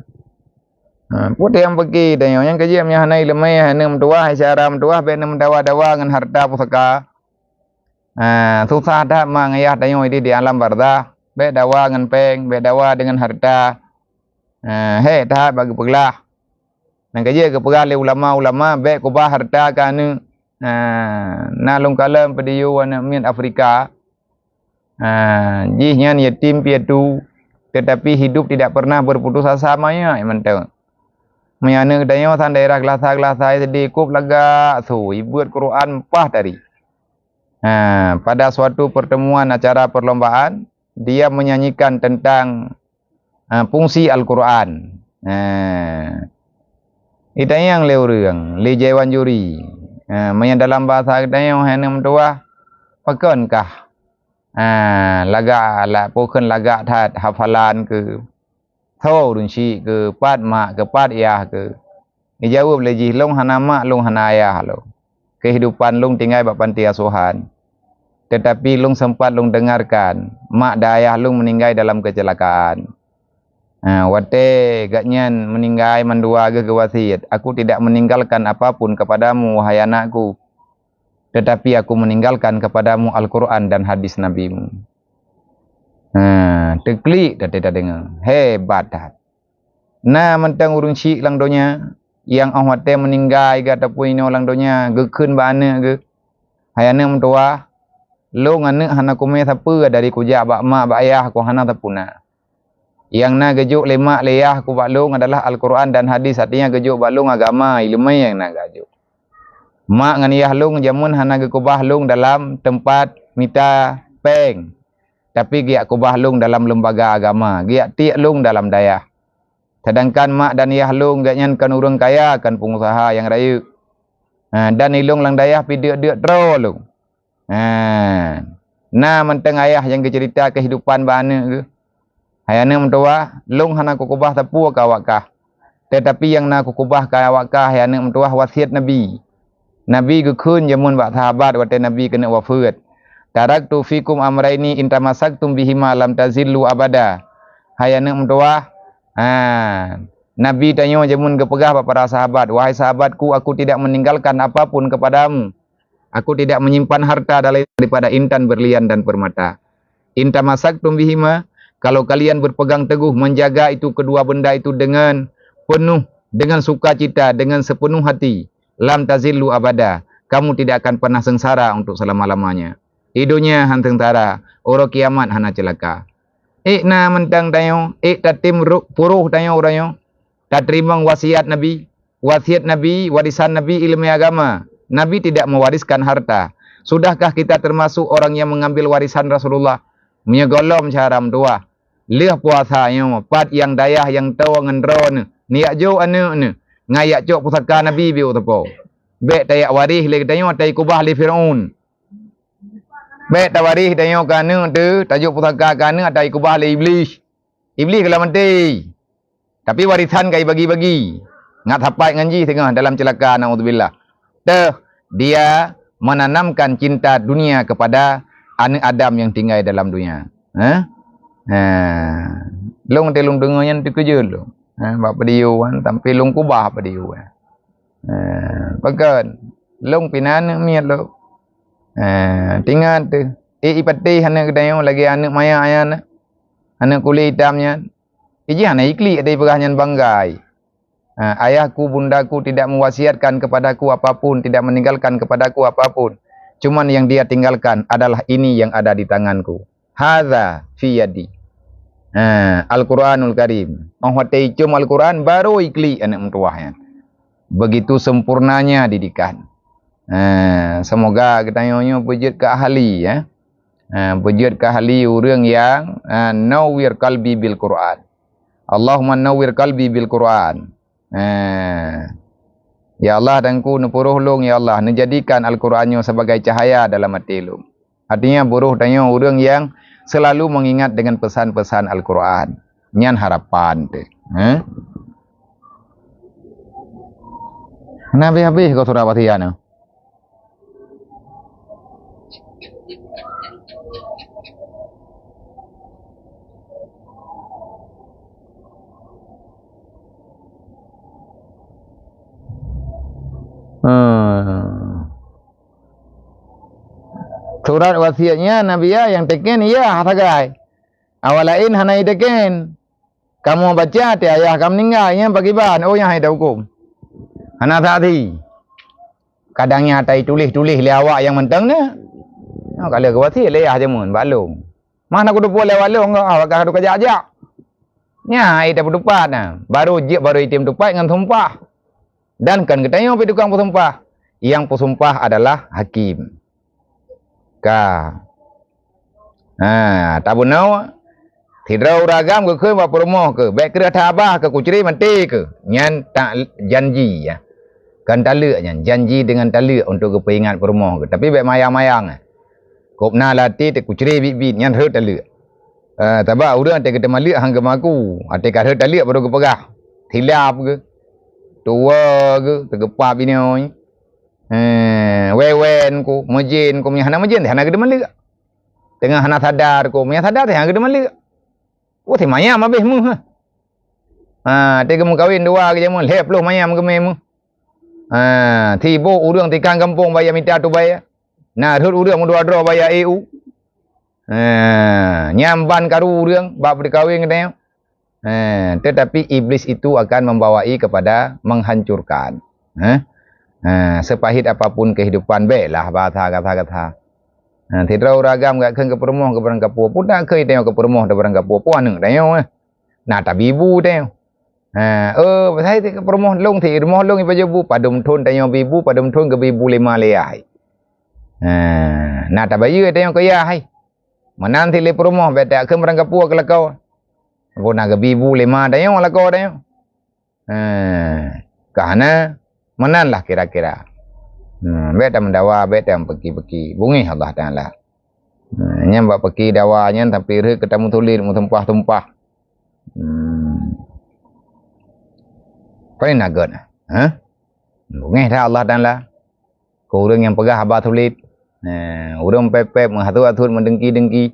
Putih yang pergi dan yang kerja menyahanai lemai hana mentua secara mentua baik mendawa-dawa dengan harta pusaka. Susah dah mangayah dayo ini di alam barzah. Baik dawa dengan peng, baik dawa dengan harta. Dah bagi pegelah. Nang kerja ke pegelah ulama-ulama baik kubah harta kan nalung kalam pediu anak min Afrika. Jihnya yatim piatu tetapi hidup tidak pernah berputus asa maya mentang. Mayana dayo san daerah kelasa sedih kup laga su buat Quran pah dari. Pada suatu pertemuan acara perlombaan dia menyanyikan tentang fungsi Al-Quran. Itu yang leurang, le Jaiwan Juri. Maya dalam bahasa dayo hana mentua pakonkah laga la pokon laga that hafalan ke thau runci ke pat mak ke pat ayah ke. Dijawab lagi long hana mak long hana ayah lo. Kehidupan long tinggal bak panti asuhan. Tetapi long sempat long dengarkan mak dan ayah long meninggal dalam kecelakaan. Wate gaknyan meninggal mendua ke wasiat. Aku tidak meninggalkan apapun kepadamu wahai anakku. Tetapi aku meninggalkan kepadamu Al-Quran dan hadis Nabimu. Teklik dah tidak dengar. Hebat dah. Mentang urung syik lang donya. Yang awak meninggal ke ataupun ini orang donya. Gekun ba anak ke. Hai anak mentua. Long anak hana kume siapa dari kujak bak mak bak ayah aku hana tapuna. Yang na gejuk lemak leyah aku bak long adalah Al-Quran dan hadis. Artinya gejuk bak long agama ilmu yang nak gejuk. Mak ngan ayah long jamun hana gekubah long dalam tempat mita peng. Tapi giak kubah long dalam lembaga agama. Giak tiak long dalam dayah. Sedangkan mak dan ayah long giaknya kan orang kaya, kan pengusaha yang raya. Dan ilung lang dayah pi deuk-deuk tro long. Menteng ayah yang cerita kehidupan bana ke. Hayana mentua long hana kukubah tapu ka awakah. Tetapi yang na kukubah ka awakah hayana mentua wasiat Nabi. Nabi ke kun jamun bak sahabat wate Nabi kena wafat. Taraktu fikum amraini in tamassaktum bihima lam tazillu abada. Hai anak mentua. Nabi tanya jamun ke pegah para sahabat, wahai sahabatku, aku tidak meninggalkan apapun kepadamu. Aku tidak menyimpan harta daripada intan, berlian dan permata. In tamassaktum bihima, kalau kalian berpegang teguh menjaga itu kedua benda itu dengan penuh, dengan sukacita, dengan sepenuh hati, lam tazillu abada, kamu tidak akan pernah sengsara untuk selama-lamanya. Hidunya han sengsara, orang kiamat hana celaka. Na mentang tayo, tatim puruh tayo orayo. Tak terima wasiat Nabi, warisan Nabi ilmu agama. Nabi tidak mewariskan harta. Sudahkah kita termasuk orang yang mengambil warisan Rasulullah? Menyegolom caram tua. Leh puasanya, pat yang dayah yang tawa ngendron. Niak jo anu ne. Ngayak cok pusaka Nabi biu tepo. Bek tayak waris le tayo tay kubah li Firaun. Bek tawarih tayo kana tu tajuk pusaka kana tay kubah li iblis. Iblis kalau menti. Tapi warisan kai bagi-bagi. Ngat hapai ngaji tengah dalam celaka naudzubillah. Dia menanamkan cinta dunia kepada anak Adam yang tinggal dalam dunia. Long telung dengannya tu kerja lu. Bak pediuan tampil long kubah pediu. Bagan long pinan miat lu. Tinggal tu. Ipati hana kedayo lagi anak maya ayana. Anak kulit hitamnya. Iji hana ikli ada pegahanyan banggai. Ayahku, bundaku tidak mewasiatkan kepadaku apapun, tidak meninggalkan kepadaku apapun. Cuman yang dia tinggalkan adalah ini yang ada di tanganku. Hadza fi yadi. Al-Quranul Karim. Menghormati cum Al-Quran baru ikli anak mentuahnya. Begitu sempurnanya didikan. Semoga ketanyanya berjud ke ahli ya. Berjud ke ahli orang yang nawwir qalbi bil Quran. Allahumma nawwir qalbi bil Quran. Ya Allah dan ku nupuruh long ya Allah, menjadikan Al-Qurannya sebagai cahaya dalam hati lu. Artinya buruh tanya orang yang selalu mengingat dengan pesan-pesan Al-Quran. Nyan harapan tu. Habis kau surah Fatihah. Surat wasiatnya Nabi ya yang teken ya hatagai. Awalain hanai teken. Kamu baca ti ayah kamu meninggalnya bagi bahan oh yang ada hukum. Hana tadi. Kadangnya hatai tulis-tulis le awak yang mentang ni. Kalau ke wasiat le ah jamun balung. Mana aku boleh balung kau awak kadu kajak-ajak. Nya ai dah berdupat nah. Baru itim tupai dengan tumpah. Dan kan ketanya pergi tukang pesumpah. Yang pesumpah adalah hakim. Tak benar. Tidak ragam ke buat promoh ke. Baik kira tabah ke kuceri menti ke. Nyan tak janji ya. Kan talak nyan. Janji dengan talak untuk ke peringat promoh ke. Tapi baik mayang-mayang. Kopna latih te kuceri bit-bit. Nyan heret talak. Tabak orang tak kata malik hangga maku. Atik heret talak baru ke pegah. Hilap ke. Tua ke. Tergepap ini. Wewen ku, majin ku, hana majin, hana gede malik. Tengah hana sadar ku, sadar hana gede malik. Oh, ti mayam habis mu. Tiga mu kawin dua ke jamu, lep lu mayam ke memu. Tibo urang tikang kampung bayar minta tu bayar. Nah, hut urang mu dua bayar EU. Nyamban karu urang bab dikawin ke. Tetapi iblis itu akan membawai kepada menghancurkan. Sepahit apapun kehidupan baiklah bahasa kata-kata. Tidak ragam gak ke permoh ke barang kapur pun tak ke tengok ke permoh ke barang kapur pun anu tengok. Nah tak bibu tengok. Pasal ke permoh long ti rumah long ipa jebu padum thun tengok bibu padum thun ke bibu 5 leai. Nah tak bayu tengok ke ya hai. Menan ti le permoh betak ke barang kapur ke lakau. Pun nak ke bibu 5 tengok lakau tengok. Karena menanlah kira-kira. Beta mendawa, beta pergi-pergi. Bungi Allah Ta'ala. Yang buat pergi dawanya, tapi ketemu tulis, tumpah-tumpah. Kau ni nagot. Bungi dah Allah Ta'ala. Ko urang yang pegah abah tulit. Urang pepep mengatur-atur mendengki-dengki.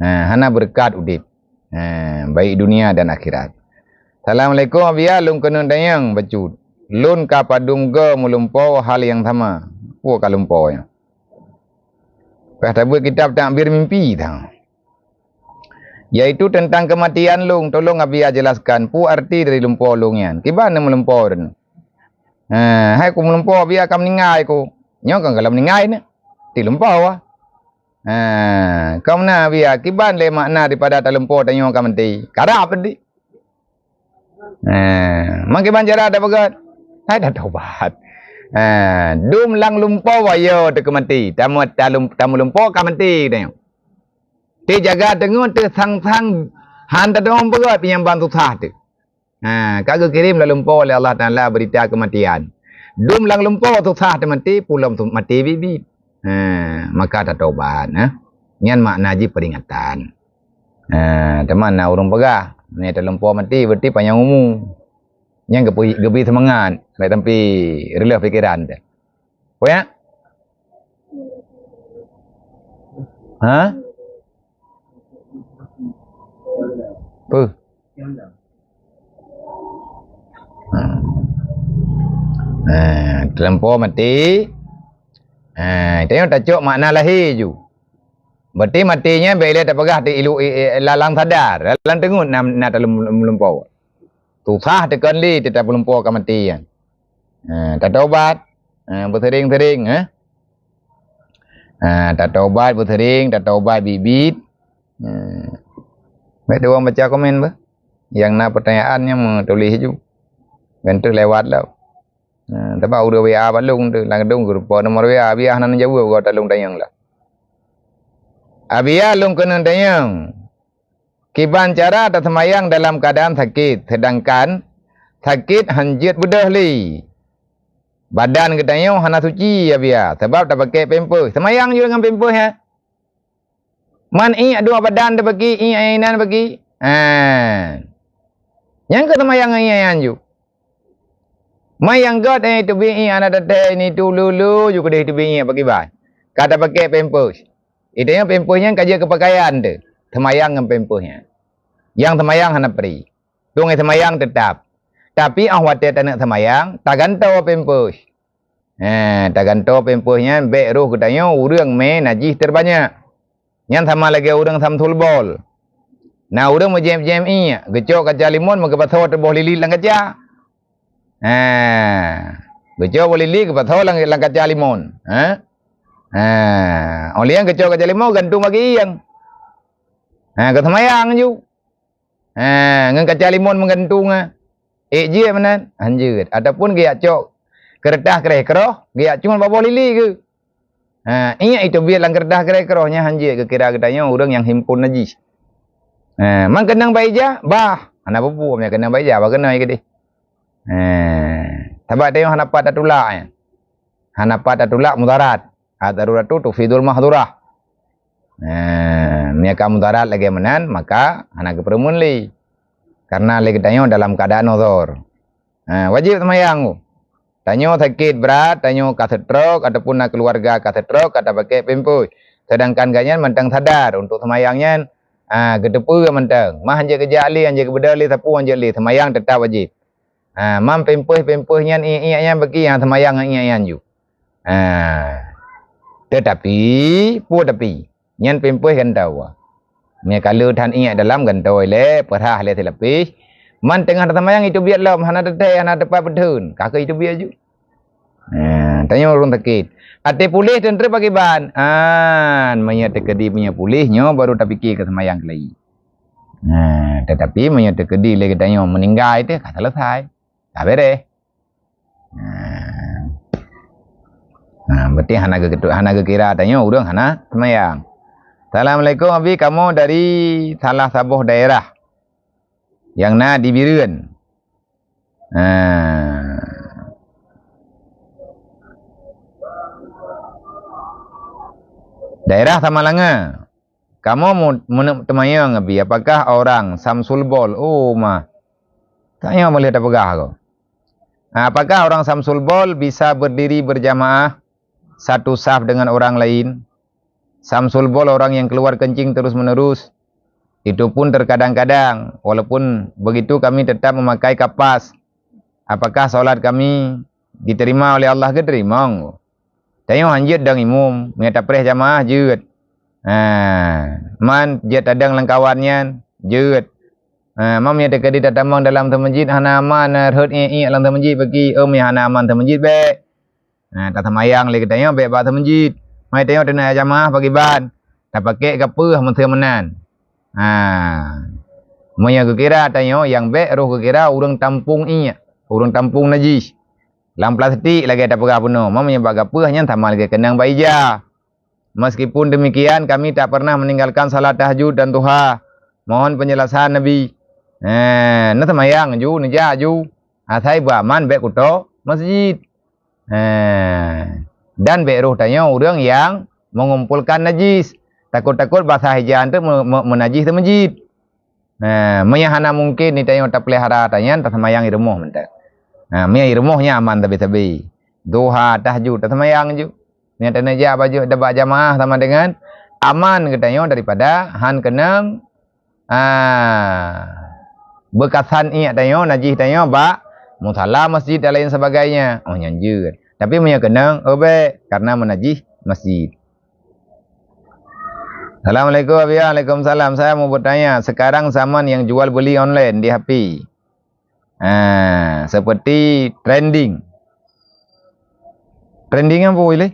Hana berkat udip. Baik dunia dan akhirat. Assalamualaikum abia lung kena dayang bacut. Lun ka padung ge mulumpo hal yang sama. Pu kalumpo nya. Pas buat kitab takbir mimpi tang. Yaitu tentang kematian lung. Tolong abia jelaskan pu arti dari lumpo lung yan. Kibana melumpo den. Hai ku melumpo abia kam ningai ku. Nyo kan kalau meninggai ni. Ti lumpo wa. Kau na abia kiban le makna daripada talumpo tanyo kam menti. Kadap di. Mak kiban cara ada bagat. Hai dah taubat. Dum lang lumpo wayo te kemati. Tamu lumpo kam menti tanyo. Ti jaga dengun te sang-sang han tadong bagat penyamban susah tu. Kagak kirim la lumpo oleh Allah Taala berita kematian. Dum lang lumpo susah te mati pulam mati bibi. Maka tak taubat. Nyan makna ji peringatan. Teman na urang pegah. Ni terlempo mati berarti panjang umur. Nyan gebi semangat. Lai tempi rela fikiran tu. Oh ya? Apa? Terlempo mati. Tengok tak cok makna lahir ju. Berarti matinya bila tak pegah di ilu lalang sadar. Lalang tengut nak terlempau. Susah tekan li tetap terlempau ke mati. Tak taubat. Bersering-sering. Tak taubat bersering. Tak taubat bibit. Baik dia orang baca komen ber. Yang nak pertanyaannya tulis ju. Bentuk lewat lah. Tapi udah WA balung tu, lang dong grup nomor WA biar nan jauh gua talung tayang lah. Abia lung kena tayang. Kiban cara tak semayang dalam keadaan sakit, sedangkan sakit hanjit bedah li. Badan kita tayang hana suci abia, sebab tak pakai pamper. Semayang juga dengan pamper ya. Man dua badan dah bagi, ainan bagi. Yang ke semayang ainan ju. Mayang god tu bi anak tete ni tu lulu juga deh tu bi pakai ban. Kata pakai pampers. Itu yang pampersnya kaji kepakaian tu. Semayang dengan pampersnya. Yang semayang hana peri. Tungai semayang tetap. Tapi awak tak nak semayang, tak gantau pampers. Tak gantau pampersnya baik roh katanya urang me najis terbanyak. Yang sama lagi urang samsul bol. Nah urang mau jam-jam gecok kaca limon mau kepasau terboh lili lang kaca. Gecok boleh li ke pasal lang kaca limon. Oleh yang gecok kaca limon gantung bagi yang. Ke semayang ju. Ngan kaca limon menggantung. Je mana? Anjir. Ataupun dia cok kertas kereh-keroh, dia cuma bawa lili ke. Ingat itu biar lang kertas kereh-kerohnya anjir ke kira katanya orang yang himpun najis. Mang kenang baik je, bah. Anak pupu punya kenang baik je, bah kena ke dia. Sebab dia yang hanapat datulak ya. Hanapat datulak mudarat. Darurat tu tufidul mahdurah. Mereka mudarat lagi menan, maka anak keperluan li. Karena lagi tanya dalam keadaan uzur. Wajib semayang. Tanya sakit berat, tanya kasetrok ataupun nak keluarga kasetrok kata pakai pempus. Sedangkan ganyan mentang sadar untuk semayangnya gedepu mentang. Mah anje kerja ali, anje kebedali sapu anje li semayang tetap wajib. Mam pempus-pempusnya ianya bagi yang semayang ianya ju. Tetapi nyan pempus kan tahu. Ni kalau tan ianya dalam kan tahu le perah le telapis. Man tengah semayang itu biar lah hana teteh hana tepat bedun. Kakak itu biar ju. Tanya orang sakit. Ate pulih tentu bagi ban. Mayat tekedi punya pulihnya baru tak fikir ke semayang lagi. Tetapi mayat tekedi lagi tanya meninggal itu tak selesai. Tak beres. Berarti hana kira tanya orang hana semayang. Assalamualaikum abi, kamu dari salah satu daerah yang na di Biren. Daerah Tamalanga. Kamu mau temayang abi, apakah orang Samsul Bol? Oh mah. Tanya boleh tak pegah kau. Apakah orang Samsul Bol bisa berdiri berjamaah satu saf dengan orang lain. Samsul bol orang yang keluar kencing terus menerus. Itu pun terkadang-kadang. Walaupun begitu kami tetap memakai kapas. Apakah solat kami diterima oleh Allah ke terima? Tengok hanjit dang imum. Mereka preh jamaah jut. Man jet adang langkawannya jut. Mam ya dekadi tatamang dalam masjid hana aman herd dalam masjid bagi ya hana aman masjid be. Tak semayang lagi tengok be ba masjid. Mai tengok dena jamaah bagi ban. Tak pakai kapeuh menteu menan. Monya kira tengok yang be roh kira urang tampung inya. Urang tampung najis. Lam plastik lagi tak pegah penuh. Mam yang bagi kapeuh nya tamal lagi kenang baija. Meskipun demikian kami tak pernah meninggalkan salat tahajud dan duha. Mohon penjelasan Nabi. Nó semayang ju nija ju. Athai ba man be kuto masjid. Dan be roh tanya orang yang mengumpulkan najis. Takut-takut basah hijan tu menajis tu masjid. Menyahana mungkin ni tanya tak pelihara tanya tak semayang irmuh mentak. Mia irmuhnya aman tapi duha tahajud tak semayang ju. Ni tak naja baju debat jamaah sama dengan aman katanya daripada han kenang bekasan ia tanya najis tanya ba musalla masjid dan lain sebagainya. Oh nyanjur. Tapi punya kenang obe karena menajis masjid. Assalamualaikum warahmatullahi wabarakatuh. Saya mau bertanya, sekarang zaman yang jual beli online di HP. Seperti trending. Trending apa boleh?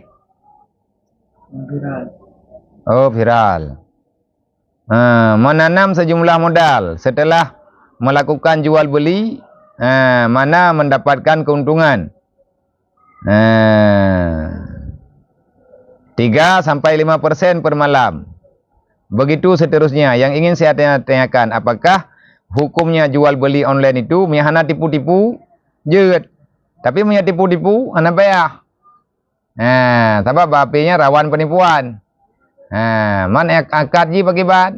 Viral. Oh, viral. Menanam sejumlah modal setelah melakukan jual beli, mana mendapatkan keuntungan? 3-5% per malam. Begitu seterusnya. Yang ingin saya tanyakan, apakah hukumnya jual beli online itu hana tipu-tipu? Jut. Tapi punya tipu-tipu, hana bayar. Sebab apinya rawan penipuan. Man angkat je pakai ban.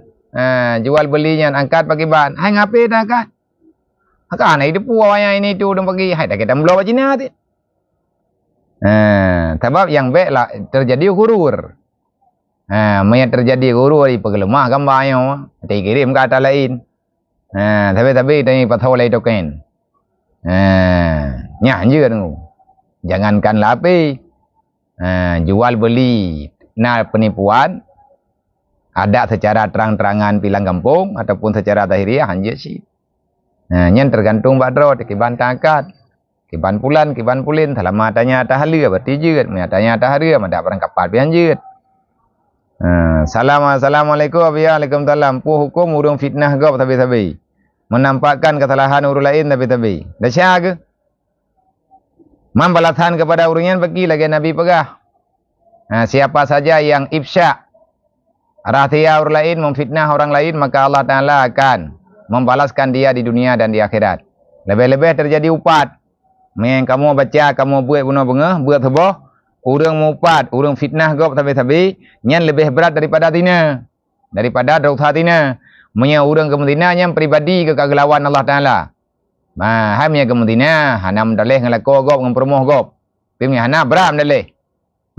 Jual belinya angkat pakai ban. Hai ngapain dah angkat? Kan ini tipu awaknya ini tu dong bagi. Hai dah kita mula Cina tu. Sebab yang baik lah terjadi gurur. Maya terjadi gurur di pegelemah gambarnya. Dikirim ke atas lain. Tapi ini patau lain token. Nyah je tu. Jangankanlah api. Jual beli penipuan ada secara terang-terangan pilang kampung ataupun secara zahiriah hanya sih. Nyen tergantung badro kiban tangkat, kiban pulan, kiban pulin, selama tanya tahalya berarti jeut, tanya tahalya ada barang kapal pian jeut. Assalamualaikum warahmatullahi wabarakatuh. Hukum urung fitnah gop tabi-tabi. Menampakkan kesalahan urang lain tabi-tabi. Dah syah ke? Membalasan kepada urungan bagi lagi Nabi pegah. Siapa saja yang ifsya rahsia orang lain, memfitnah orang lain, maka Allah Ta'ala akan membalaskan dia di dunia dan di akhirat. Lebih-lebih terjadi upat. Yang kamu baca, kamu buat bunga-bunga, buat sebuah, urang mupat, urang fitnah gop tabi-tabi, yang lebih berat daripada tina. Daripada dosa tina. Punya urang kemudian yang pribadi ke kegelawan Allah Ta'ala. Hamnya kemudian hana mendalih ngelako gop ngempermuh gop. Pimnya hana beram dalih.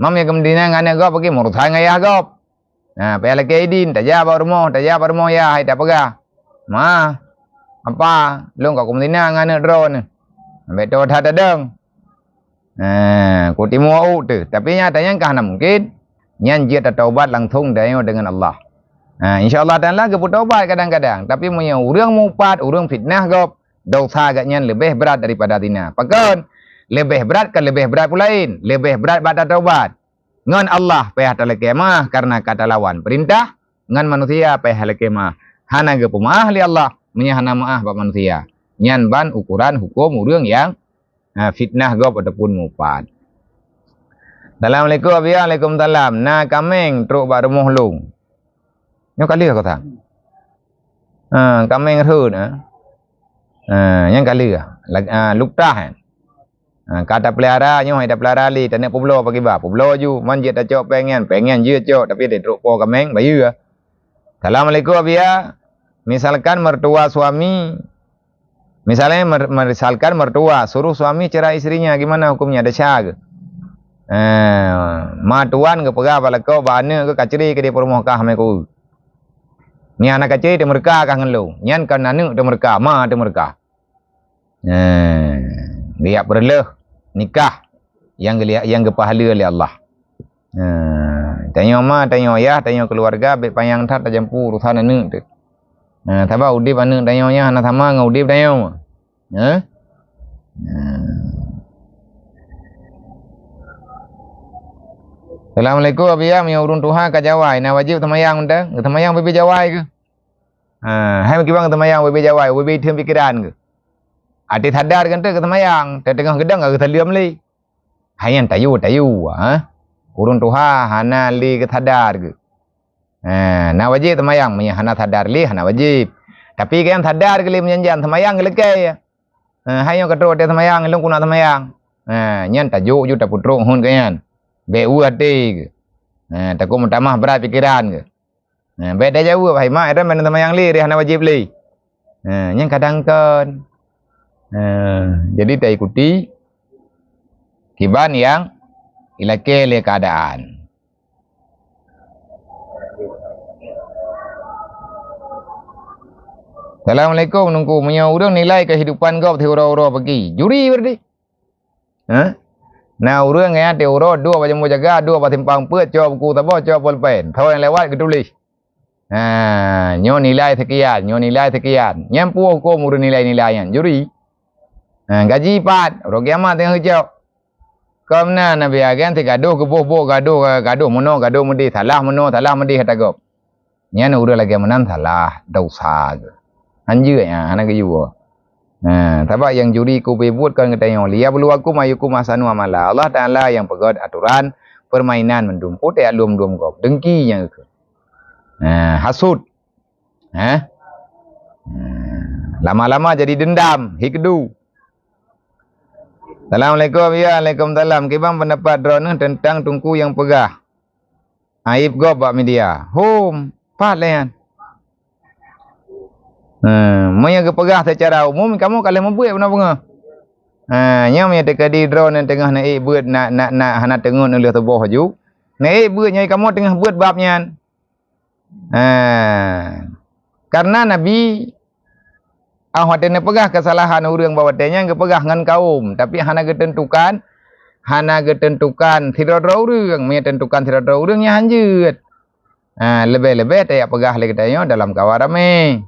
Mamnya kemudian ngana gop bagi murutha ngayah gop. Payah laki idin tajab rumah ya hai tak pegah. Apa long kau kemudian ngana drone. Betul tak adang. Ku timu au tu. Tapi nyatanya hana mungkin nyan dia taubat langsung dengan Allah. Insyaallah Ta'ala ke taubat kadang-kadang, tapi punya urang mupat, urang fitnah gop. Dosa agaknya lebih berat daripada tina. Pakon lebih berat kan lebih berat pulain. Lebih berat pada taubat. Ngan Allah payah talakemah karena kata lawan perintah. Ngan manusia payah talakemah. Hana ke pemaah li Allah. Menyahana maah bak manusia. Nyan ban ukuran hukum urang yang fitnah gop ataupun mupat. Assalamualaikum warahmatullahi wabarakatuh. Na kameng truk bak remuh lung. Nyo kali kau tak? Kameng rhu na. Yang kali luktah kata pelihara nyo hai dah pelihara li tak nak publo bagi ba publo ju man je tak cok pengen je cok tapi dia truk po kameng bayu. Assalamualaikum abia. Misalkan mertua suami misalnya suruh suami cerai istrinya, gimana hukumnya? Ada syah ke? Ma tuan ke pegah balako bana ke kaceri ke dia perumoh kah mai ku. Ni anak kaceri dia mereka kah ngelu. Nyan kan anu dia mereka, ma dia mereka. Dia perlu nikah yang pahala oleh Allah. Tanya ma, tanya ayah, tanya keluarga, baik payang tat jampu urusan anu tu. Taba udip anu tanya nya anak sama ngau udip tanya. Assalamualaikum abia mi urun Tuhan ka jawai na wajib tamayang dah. Tamayang bebe jawai ke? Hai bagi bang tamayang bebe jawai, bebe thêm pikiran ke? Ati sadar kan tu ke tamayang, tengah gedang ke taliam li. Hayan tayu Urun Tuhan hana li ke sadar ke? Na wajib tamayang mi hana sadar li hana wajib. Tapi kan sadar ke li menjanjian tamayang ke lekai. Hayo katro te tamayang long kuna tamayang. Nyan tajuk ju ta putrung hun ke yan. Be hati ke. Takut mentamah berat pikiran ke. Be dah jauh hai mak ada mana tamayang li hana wajib li. Yang kadang kan jadi tak ikuti kiban yang ilake le keadaan. Assalamualaikum nunggu punya urang nilai kehidupan kau teora-ora pergi. Juri berarti. Nah urang ya teora dua macam mau jaga, dua patimpang pet jawab ku tabo jawab pulpen. Tahu yang lewat ke tulis. Nyo nilai sekian, nyo nilai sekian. Nyampu hukum urang nilai-nilaian. Juri. Gaji 4, orang kiamat tengah hijau. Kau mana nabi agan te gaduh ke boh gaduh mono gaduh mudi salah mudi kata gop. Nya urang lagi menan salah dosa. Anjir ya anak ke jiwa. Sebab yang juri ku buat kan kata yang liya belu aku mayuku masanu amala. Allah Taala yang pegat aturan permainan mendum. Pote alum-dum gop. Dengkinya ke. Hasud. Lama-lama jadi dendam, hikdu. Assalamualaikum ya, Waalaikumsalam. Kibang pendapat drone tentang tungku yang pegah. Aib gop bak media. Pat layan. Maya ke pegah secara umum kamu kalau membuat benar-benar. Nya me tekadi drone tengah naik buat nak hana tengun oleh tubuh ju. Naik buat nyai kamu tengah buat babnya. Karena Nabi awatene pegah kesalahan urang bawatenya ke pegah ngan kaum, tapi hana ketentukan tidak urang, me tentukan tidak urangnya hanjut. Lebih-lebih tak pegah lagi tanya dalam kawarame.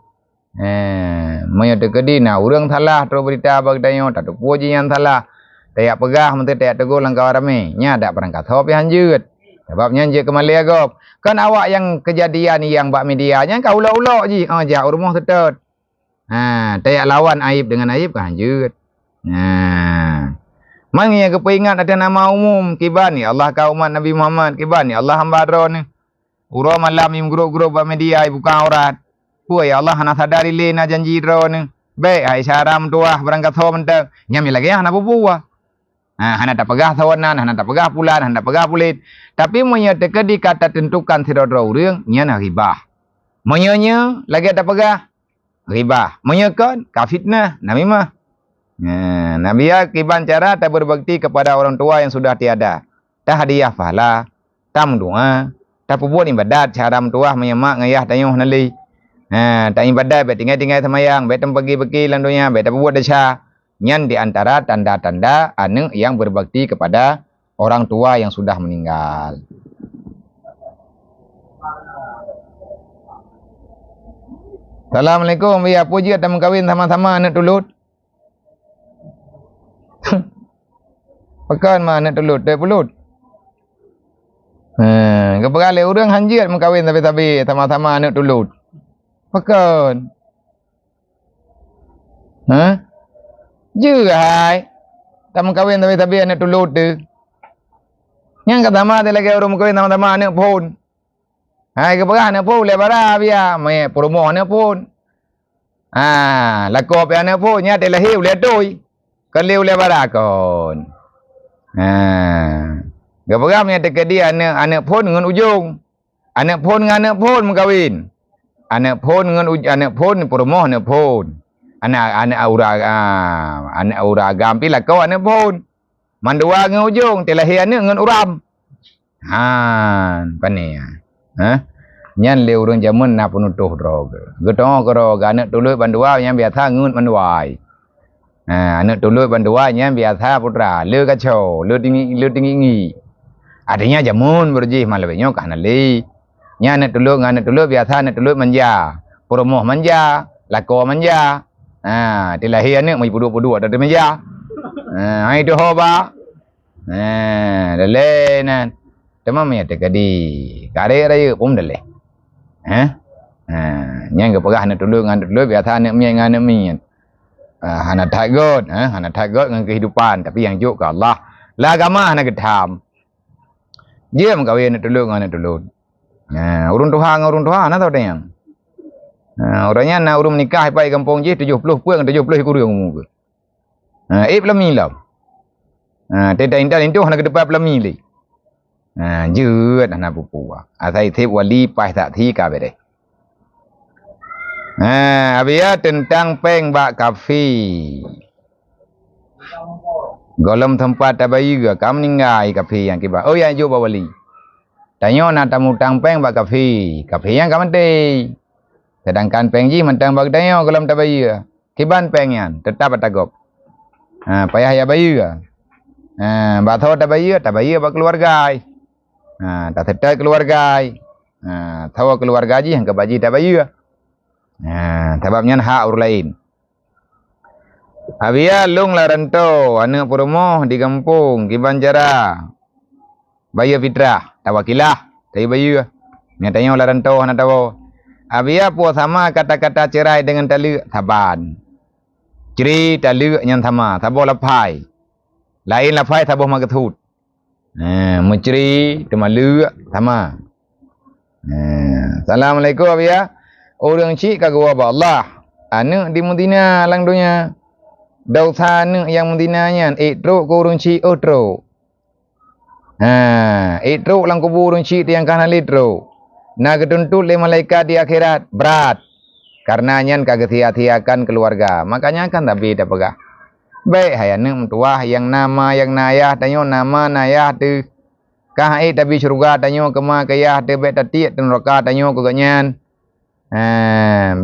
Maya tekedi na urang salah tro berita bag tanya tak puji yang salah. Tak pegah menteri tak tegur lang kawarame. Nya dak perangkat hop hanjut. Sebabnya je kemalia gop. Kan awak yang kejadian yang bak media nya kau ulo-ulo ji. Jak rumah tetot. Tak lawan aib dengan aib kan hanjut. Mang yang kepingat ada nama umum kiban ni Allah kauman Nabi Muhammad kiban ni Allah hamba dron ni. Uro malam im grup-grup bak media bukan aurat. Puai Allah hana sadari le na janji dron ni. Baik hai syaram tuah berangkat so mentek. Nyami lagi hana bubuah. Hana tak pegah sawanan, hana tak pegah pulan, hana tak pegah pulit. Tapi monya tekedi kata tentukan tidak urang nya na ribah. Monya lagi tak pegah ribah. Monya kan kafitnah Nabi mah. Nabi ya kiban cara tak berbakti kepada orang tua yang sudah tiada. Tak hadiah pahala, tak mendoa, tak buat ibadat cara mentua menyemak ngayah tayuh nali. Tak ibadat bet tinggal semayang, bet pagi-pagi landunya, bet buat dasar. Nyan di antara tanda-tanda anu yang berbakti kepada orang tua yang sudah meninggal. Assalamualaikum. Ya puji atau mengkawin sama-sama anak tulut. Pekan mah anak tulut, tak pulut. Kepegale urang hanjir mengkawin tapi sama-sama anak tulut. Pekan. Jugai. Tak mengkawin tapi anak tulut tu. Yang kata mah lagi orang mengkawin sama-sama anak pun. Hai kepegah anak pun lebara biar mai promo anak pun. Lakop anak pun nya te lahir le doi. Keliu lebara kon. Kepegah nya tekedi anak pun ngan ujung. Anak pun ngan anak pun mengkawin. Anak pun ngan anak pun promo anak pun. Anak aura gampi lah kau anak pun. Mandua ngan ujung, telahir ni ngan uram. Han, pani ya. Ha? Nyan le urang jamun na penutuh droga. Getong kero anak tuluy bandua yang biasa ngut manduai. Anak tuluy bandua yang biasa putra le kacau, le tinggi ngi. Adanya jamun berjih malabnya kana le. Nya anak tuluy biasa anak tuluy manja. Promoh manja, lako manja. Telahir ni mai pudu-pudu ada manja. Hai tu hoba. Dale nan. Tamam ya tekadi. Kare raya pun dale. Yang kepegah anak tuluy biasa anak mi dengan anak mi. Hana takut, hana takut dengan kehidupan, tapi yang juk ke Allah. Lah agama hana ketam. Dia mengkawin anak tuluy dengan anak tuluy. Urun Tuhan ana tahu dah yang. Orangnya nak urun menikah pai kampung je 70 puang 70 kurang umur ke. Pelami lah. Teta indah itu hana ke depan pelami li. Jeut hana pupu. Asai thep wali pai tak thi ka be deh. Abia tentang peng bak kafi. Golem tempat tabayi ke kam ninggai kafi yang kiba. Oh yang jo bawali. Tanyo na tamu tang peng bak kafi. Kafi yang kam mati. Sedangkan peng ji mentang bak tanyo golem tabayi ke. Kiban peng yan tetap atagop. Payah ya bayi ke. Bak tho tabayi bak keluarga. Tak setai keluarga. Tho keluarga ji yang kebaji tabayi ke. Sebabnya hak orang lain. Abia lung laranto anak promoh di kampung di Banjara. Bayar fitrah, tawakilah, tapi bayar. Nyatanya laranto anak tahu. Abia puas sama kata-kata cerai dengan tali saban. Ceri tali yang sama, tabo lapai. Lain lapai tabo magetut. Menceri temalu sama. Assalamualaikum abia. Orang cik kagak wabah Allah. Anak di Medina lang dunia. Dosa anak yang Medinanya. Truk ke orang cik truk. Truk lang kubur orang cik yang kana truk. Nak ketuntut le malaikat di akhirat. Berat. Karena nyan kagak tia-tiakan keluarga. Makanya kan tak beda pegah. Baik hai anak mentua yang nama yang nayah. Tanyo nama nayah tu. Kah tapi syurga tanyo kema kayah tu. Baik tatiak dan roka tanyo kuganyan.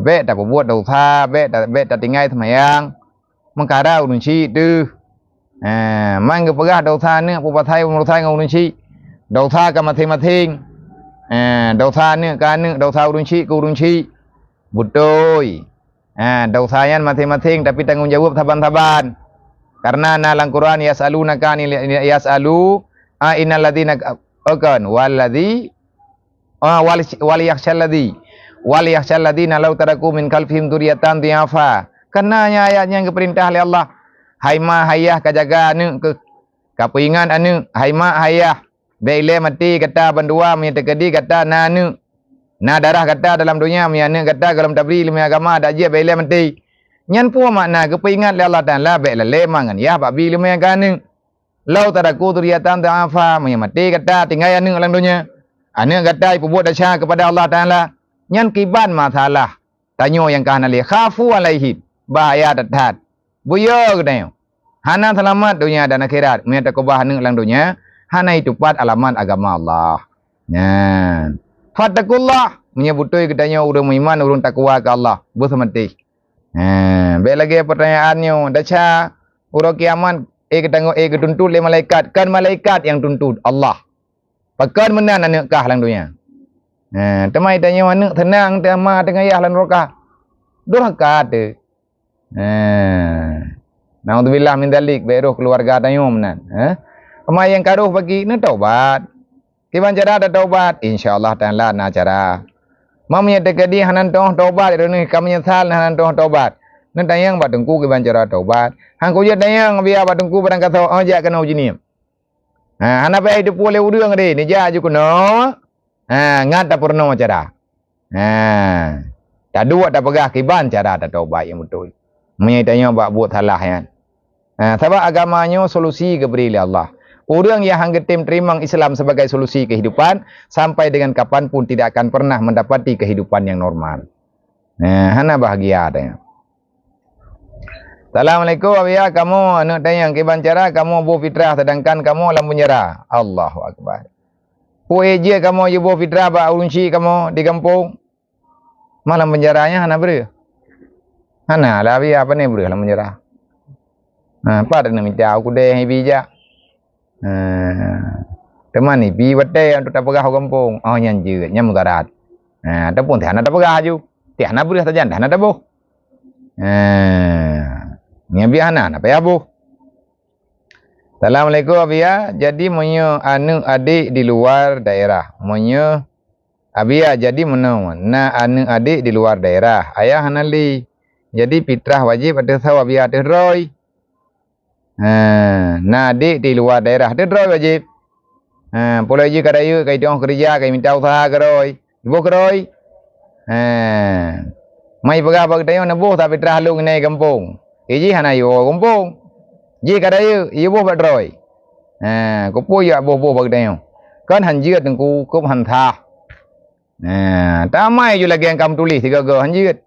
Bet tak buat dosa, bet tak tinggal semayang. Mengkara urunci tu. Mang ke pegah dosa ni, pupatai urunci ngurunci. Dosa ke masing-masing. Dosa ni ke anu, dosa urunci ke urunci. Betul. Dosanya masing-masing tapi tanggung jawab saban-saban. Karena nalang Quran yas'alunaka yas'alu innal ladzina akan waladzi wal yakhshal ladzi wal yakhshal ladzina law taraku min khalfihim dzurriyyatan dhiafa. Karena ayatnya yang keperintah oleh Allah. Hai ma hayah kajaga anu ke kapingan anu hai ma hayah beile mati kata bandua mi tekedi kata na anu na darah kata dalam dunia mi anu kata dalam tabri ilmu agama ada je beile mati. Nyan pu makna kepingan oleh Allah Taala beile lemangan ya babi ilmu agama law taraku dzurriyyatan dhiafa mi mati kata tinggal anu dalam dunia. Anu kata ibu buat dasar kepada Allah Taala. Nyan kiban masalah. Tanyo yang kahana li khafu alaihi. Bahaya datat. Buyo kedayo. Hana selamat dunia dan akhirat. Menyata kebah ning lang dunia. Hana itu pat alamat agama Allah. Nyan. Fattakullah. Menyebutui kedayo urang iman, urang takwa ke Allah. Bersemati. Baik lagi pertanyaannya. Daca urang kiamat. Ketuntut le malaikat. Kan malaikat yang tuntut Allah. Pakan menan anak kah lang dunia. Temai tanya mana tenang tema dengan ayah lan rokah. Durhaka tu. Naudzubillah min dzalik beruh keluarga tanya menan. Pemai yang karuh bagi ni taubat. Kiban cara ada taubat insyaallah taala na cara. Mamnya dekadi hanan toh taubat ni kami nyesal hanan toh taubat. Nan tayang bat tengku kiban cara taubat. Hang ku je tayang biar bat tengku barang kata ajak kena ujinim. Hana pe hidup boleh urang de ni ja ju kuno. Ngata purno cara. Tak dua tak pegah kiban cara tak taubat yang betul. Menyitanya buat salah kan. Sebab agamanya solusi diberi oleh Allah. Orang yang hanggetim terima Islam sebagai solusi kehidupan sampai dengan kapanpun tidak akan pernah mendapati kehidupan yang normal. Hana bahagia tanya. Assalamualaikum Abia, kamu anak tayang ke bancara, kamu bu fitrah sedangkan kamu dalam penjara. Allahu Akbar. Puai je kamu je bu fitrah ba urunci kamu di kampung. Malam penjaranya hana ber. Hana lah Abia apa ni ber dalam penjara. Ha, apa dah nak minta aku deh hai bija. Ha. Teman ni bi wate untuk tak pegah kampung. Oh nyan je, nyan mudarat. Ha, ataupun tak nak pegah ju. Tak nak ber saja, dah nak bu. Ni biar nak apa ya bu? Assalamualaikum Abia. Jadi monyo anu adik di luar daerah. Monyo Abia jadi menau. Na anu adik di luar daerah. Ayah hanali. Jadi fitrah wajib ada tahu Abia ada roy. Na adik di luar daerah ada roy wajib. Pula je kadaya kai tiong kerja kai minta usaha ke roy. Ibu ke roy. Mai pegah bag tayo na bu tapi fitrah lu ngai kampung. Iji hana yo kampung. Ji kadaya ibu badroy. Ko pu ya bu bag tayo. Kan hanjiat ku kup han tha. Tamai ju lagi yang kam tulis tiga go hanjiat.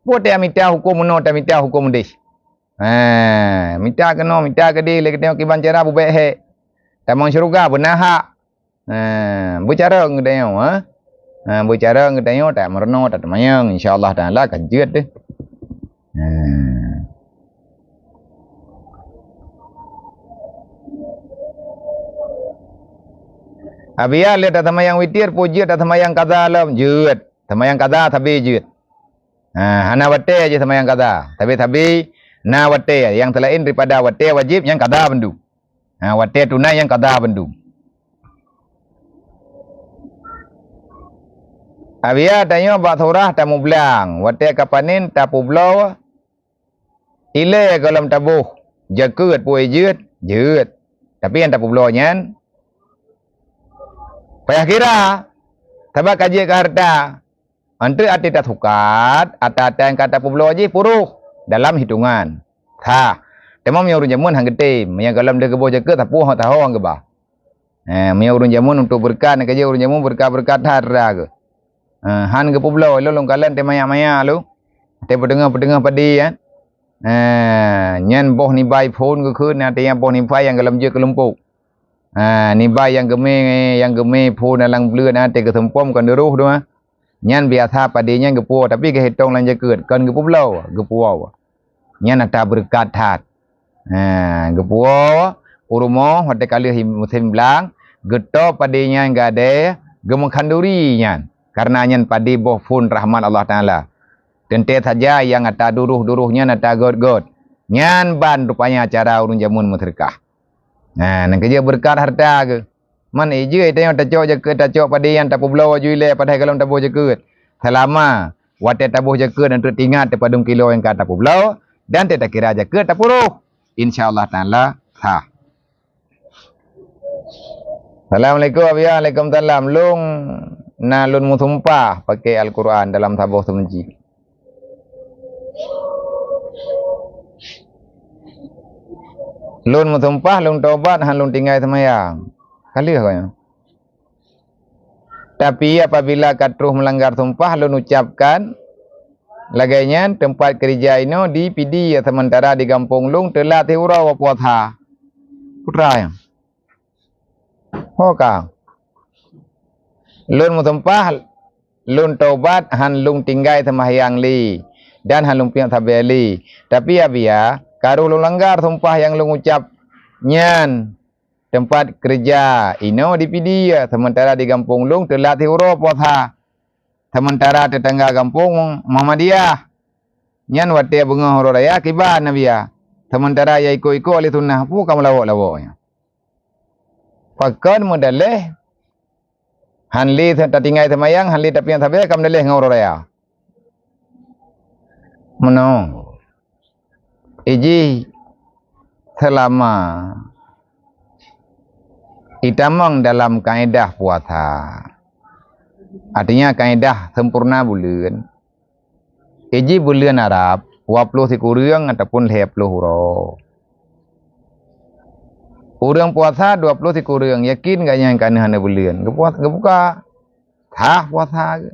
Bu te minta hukum no te minta hukum dis. Minta ke no minta ke di le ke ki bancara bu be he. Tamang syurga benaha. Bicara ngadayo bicara ngadayo tak merno tak mayang insyaallah taala kanjiat deh. Abia lihat tamayang witir pujiat tamayang kada alam jeut. Tamayang kada tapi jeut. Hana wate aja tamayang kada. Tapi na wate yang selain daripada wate wajib yang kada bendu. Wate tunai yang kada bendu. Abia tanya bak thurah tamu belang. Wate kapanin tapu blau. Ile kalam tabuh. Jakut puai jeut. Jeut. Tapi yang tapu blau nyan payah kira. Tabak kaji ke harta. Antara ati tak sukat. Ata-ata yang kata publo aja puruh. Dalam hitungan. Temam yang urun jamun hang gede. Yang kalam dia kebo jaga tapu hang tahu hang kebah. Yang urun jamun untuk berkat. Kaji urun jamun berkat-berkat harta ke. Han ke publo. Lalu kalan te maya-maya lu. Te pedengah-pedengah padi ya. Nyan boh ni bai phone ke khun. Te yang boh ni bai yang kalam je ke lumpuk. Ni bai yang geme pun dalam blue te ke sempom kan deruh tu nyan biasa padinya gepu tapi ke hitong lan jaket kan gepu blau gepu nyan ada berkat hat gepu urumo hote kali musim belang geto padinya enggak ada gemeng kanduri nyan karena nyan padi boh pun rahmat Allah taala dan te saja yang ada duruh-duruhnya ada god-god nyan ban rupanya acara urun jamun muterkah. Nak kerja berkat harta ke. Man je itu yang tacok jaket tacok pada yang tapu belau juile pada kalau tapu jaket. Selama wate tapu jaket dan teringat pada kilo yang kata tapu belau dan tak kira jaket tapu roh. Insyaallah taala sah. Assalamualaikum Waalaikumsalam. Lung na lun musumpah pakai Al-Quran dalam tabuh semenji. Lun musumpah, lun taubat, han lun tinggal semayang. Kali kau ya. Tapi apabila katruh melanggar sumpah, lun ucapkan lagainya tempat kerja ini di PD sementara di kampung lung telah tiura wa puasa. Putra yang. Hoka. Lun musumpah, lun taubat, han lun tinggal semayang li dan han lun piang sabeli. Tapi ya karu lu langgar sumpah yang lu ucap nyan tempat kerja ino di pidia sementara di kampung lung telah tiuro puasa sementara tetangga kampung Muhammadiyah nyan wate bunga horo raya kiba nabiya sementara ya iko oleh sunnah pu kamu lawak-lawaknya pakon modaleh hanli tak tinggal semayang hanli tapi yang sabar kamu daleh ngoro raya menong iji selama itamang dalam kaedah puasa artinya kaedah sempurna bulan iji bulan Arab 20 sikurang ataupun 20 huruf urang puasa 20 sikurang yakin gak yang kana hana bulan gebuka puasa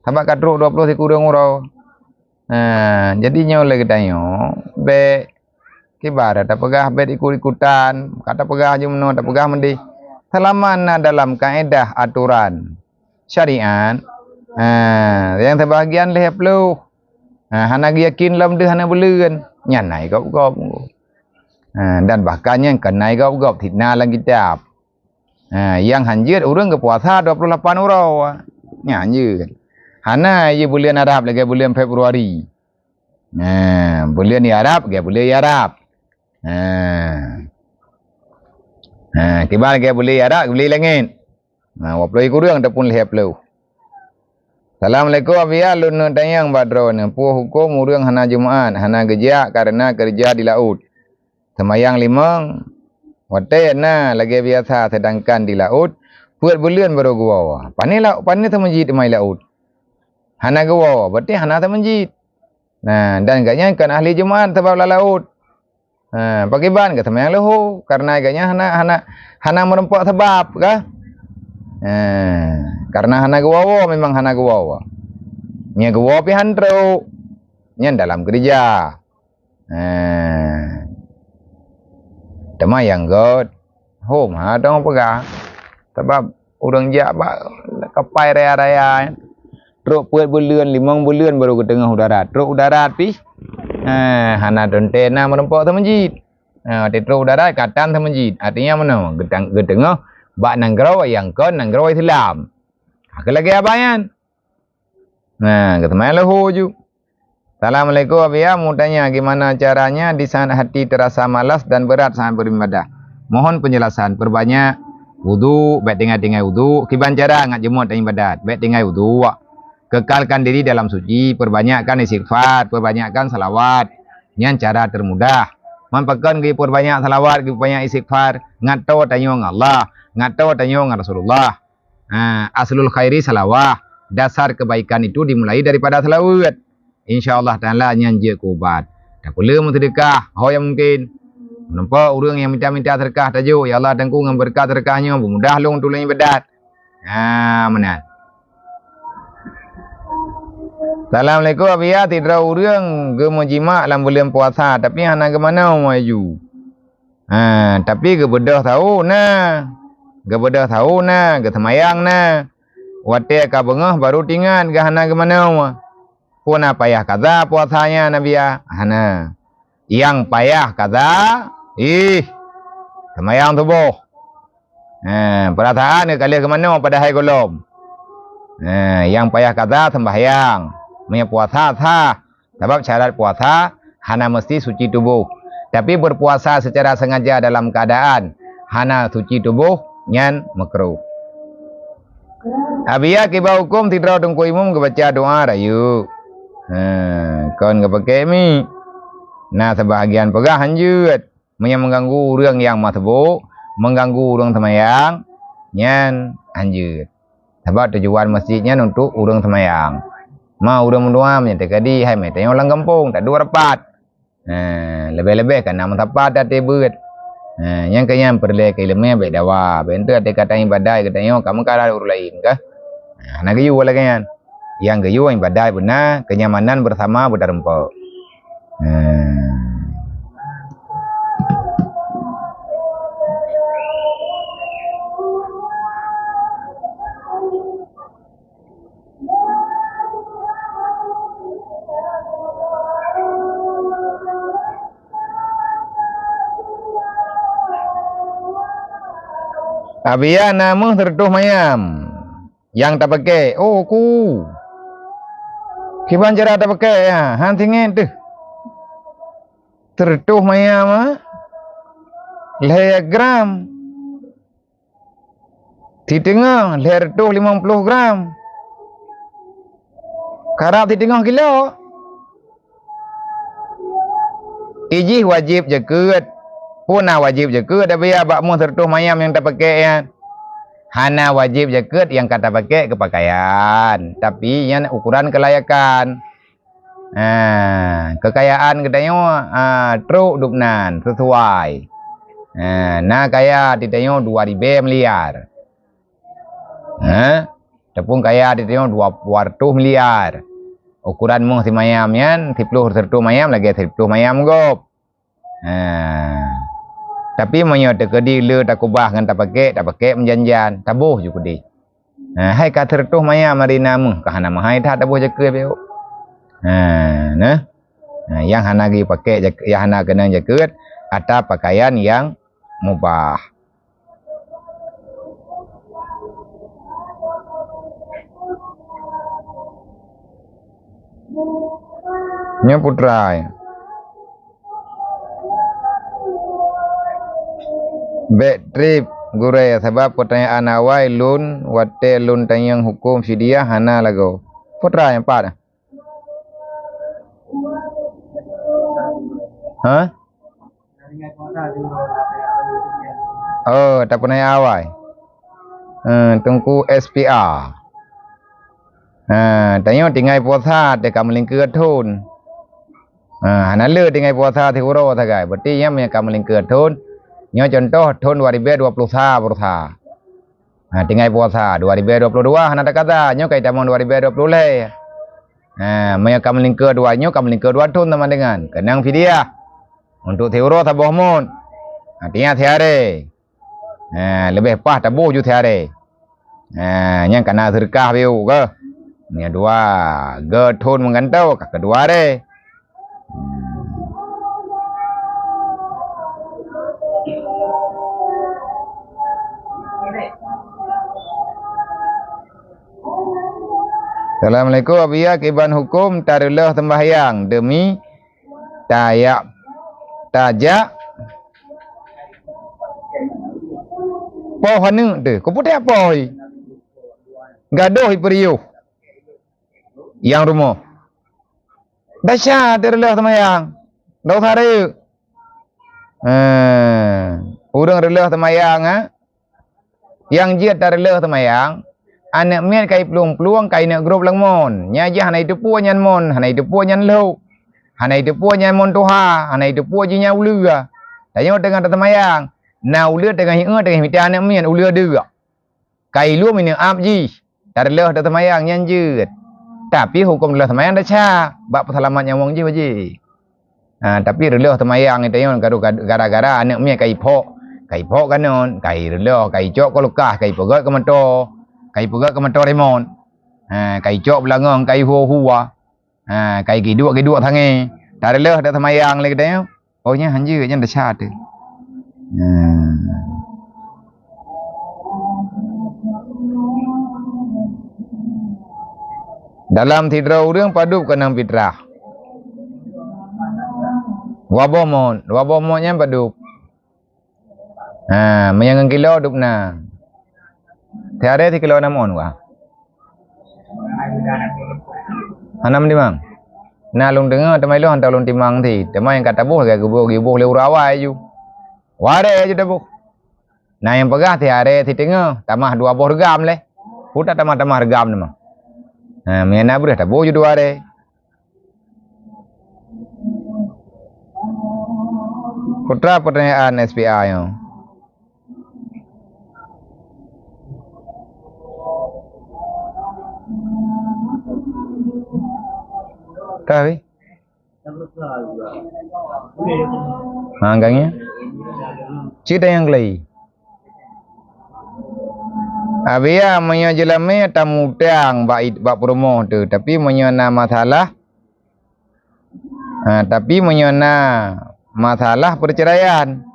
sabak kadruk 20 sikurang huruf Jadinya oleh kedayo be kibarat tak pegah be ikut-ikutan kata pegah je meno tak pegah mendih selama dalam kaedah aturan syariat yang terbahagian leh perlu hana yakin lam de hana beleun nyanai gop-gop dan bahkan yang kenai gop-gop fitnah lang kitab yang hanjir urang ke puasa 28 orang nyanyi hana ye bulan Arab lagi bulan Februari bulan ni Arab ke bulan Arab kibar ke bulan Arab bulan langit waploi kurang ataupun leh perlu. Assalamualaikum abia lun tayang badron pu hukum urang hana Jumaat hana kerja karena kerja di laut. Semayang limang wate na lagi biasa sedangkan di laut buat bulan baru gua. Pani tu masjid mai laut. Hana gua berarti hana tu masjid. Nah dan agaknya kan ahli Jumaat sebab laut. Pakai ban ke semayang lahu karena agaknya hana merempak sebab kah? Karena hana gua memang hana gua. Nya gua pi handro. Nya dalam kerja. Tema yang god. Hom dong pegah. Sebab urang jak ba kapai raya-raya. Truk puat bulan 5 bulan baru ke tengah udara. Truk udara pi hana dontena merempak tu masjid. Di truk udara katan tu masjid. Artinya mana? Gedengah bak nanggrau yang kon nanggrau Islam. Lagi abayan. Ketemu lahu ju. Assalamualaikum abia mau tanya gimana caranya di saat hati terasa malas dan berat saat beribadah. Mohon penjelasan. Perbanyak wudu, baik tinggal wudu, kiban cara ngat jemut dan ibadat. Baik tinggal wudu. Kekalkan diri dalam suci, perbanyakkan istighfar, perbanyakkan salawat. Yang cara termudah. Mampakan ke perbanyak salawat, ke banyak istighfar, ngato tanyong Allah. Ngato tanyong Rasulullah. Aslul khairi salawah. Dasar kebaikan itu dimulai daripada salawat. InsyaAllah ta'ala nyanjir kubat. Tak perlu mentedekah. How yang mungkin. Nampak orang yang minta-minta terkah tajuk. Ya Allah tangku dengan berkah terkahnya. Mudah long tulang ibadat. Mana. Assalamualaikum abia. Tidak orang gemujima dalam bulan puasa. Tapi hana ke mana maju. Tapi kebedah tahu nah. Kebedah tahu nah, kesemayang nah. Wate ka bengah baru tinggal ke hana ke mana. Puna payah kaza puasanya nabiya hana. Yang payah kaza semayang tubuh. Perasaan ke kali ke mana pada hari golom. Yang payah kaza sembahyang. Punya puasa sah. Sebab syarat puasa hana mesti suci tubuh. Tapi berpuasa secara sengaja dalam keadaan hana suci tubuh nyan makruh. Abia kiba hukum tidak tungku imum ke baca doa rayu. Kon ke pakai mi. Nah sebahagian pegah hanjut. Mengganggu orang yang masbuk, mengganggu orang semayang, nyan hanjut. Sebab tujuan masjidnya untuk orang semayang. Mau orang mendoa menyatakan di hai mai tanya orang kampung tak dua rapat. Lebih-lebih kan nama tapat tak tebet. Yang kaya perlu ke ilmu baik dawa. Bentuk ada kata ibadah katanya kamu kala urus lain kah? Nak gayu wala kan? Yang gayu ibadah benar kenyamanan bersama berdarempo. Abia nama tertuh mayam yang tak pakai. Oh ku. Kiban cara tak pakai ya. Hantingin tu. Tertuh mayam leh gram. Di tengah leh tertuh 50 gram. Karab di tengah kilo. Iji wajib jaket. Puna wajib jaket abia bakmu tertuh mayam yang tak pakai ya. Hana wajib jaket yang kata pakai kepakaian. Tapi yang ukuran kelayakan. Kekayaan katanya truk dupnan sesuai. Nah kaya ditanya 2.000 miliar. Tepung kaya ditanya 200 miliar. ukuran mung si mayam yan 10 sertu mayam lagi 10 mayam gop. Tapi menyo tekedi le tak kubah ngan tak pakai menjanjan tabuh ju kudi. Hai ka sertu mayam marina mung ka hana mahai tha tabuh jeke beu. Nah. Yang hana gi pakai yang hana kena jaket atau pakaian yang mubah. Nya putra. Back trip gure sebab pertanyaan awal lun wate lun tanyang hukum fidyah hana lago. Putra yang pat. Ha? Oh, tak pernah awal. Tungku SPR. Tanya tinggal puasa dekat melingkar thun. Hana le tinggal puasa di Uro tagai. Berarti yang punya melingkar thun. Nyo contoh thun 2021 puasa. Tinggal puasa 2022 hana tak kata nyo kai tamon 2020 le. Punya melingkar dua nyo melingkar dua thun teman dengan kenang fidyah. Untuk Uro tabuh mun. Artinya tiare. Lebih pas tabuh ju tiare. Yang kena sedekah biu ke. Ni dua thun menggantau kak kedua re. Assalamualaikum abia kiban hukum tarillah sembahyang demi tajak pohon tu. Kau putih apa? Gaduh periuk. Yang rumah. Dahsyat terlelah semayang. Dah hari. Urang relah semayang Yang jiat terlelah semayang. Anak mian kai peluang kai nak grup lang mon. Nya jah hanai tepu nyan mon, hanai tepu nyan lu. Hanai tepu nyan mon tuha, hanai tepu je nya ulua. Tanya dengan semayang. Na ulua tengah tengah mita anak mian ulua deuk. Kai lu min ap ji. Terlelah semayang nyan jiat. Tapi hukum relah semayang dah sah. Bab selamat yang wong ji baji. Tapi relah semayang itu yang gara-gara anak mian kai pok kanon, kai relah, kai cok kolokah, kai pegat ke motor, kai pegat ke motor remon. Kai cok belangong, kai hua. Kai giduk thange. Tak relah dah semayang lagi dah. Oh nya hanje nya dah sah tu. Dalam tidrau urang padup kenang fitrah. Wabomon nya padup. Menyang kilo dup na. Tiare 3 kilo namon wa. Hanam dimang. Na lung dengar temai lu hantar lung timang ti. Temai yang kata buh ke gibuh le urawai ju. Ware ju tabuk. Na yang pegah tiare ti tengah tamah 2 buh regam le. Puta tamah regam nama. Mena budah tabuh ju 2 re. Putra pertanyaan SPA yang. Tahu? Anggangnya? Cerita yang lain. Abia menyo jelame tamu tiang bak promo tu, tapi menyo na masalah. Tapi menyo na masalah perceraian.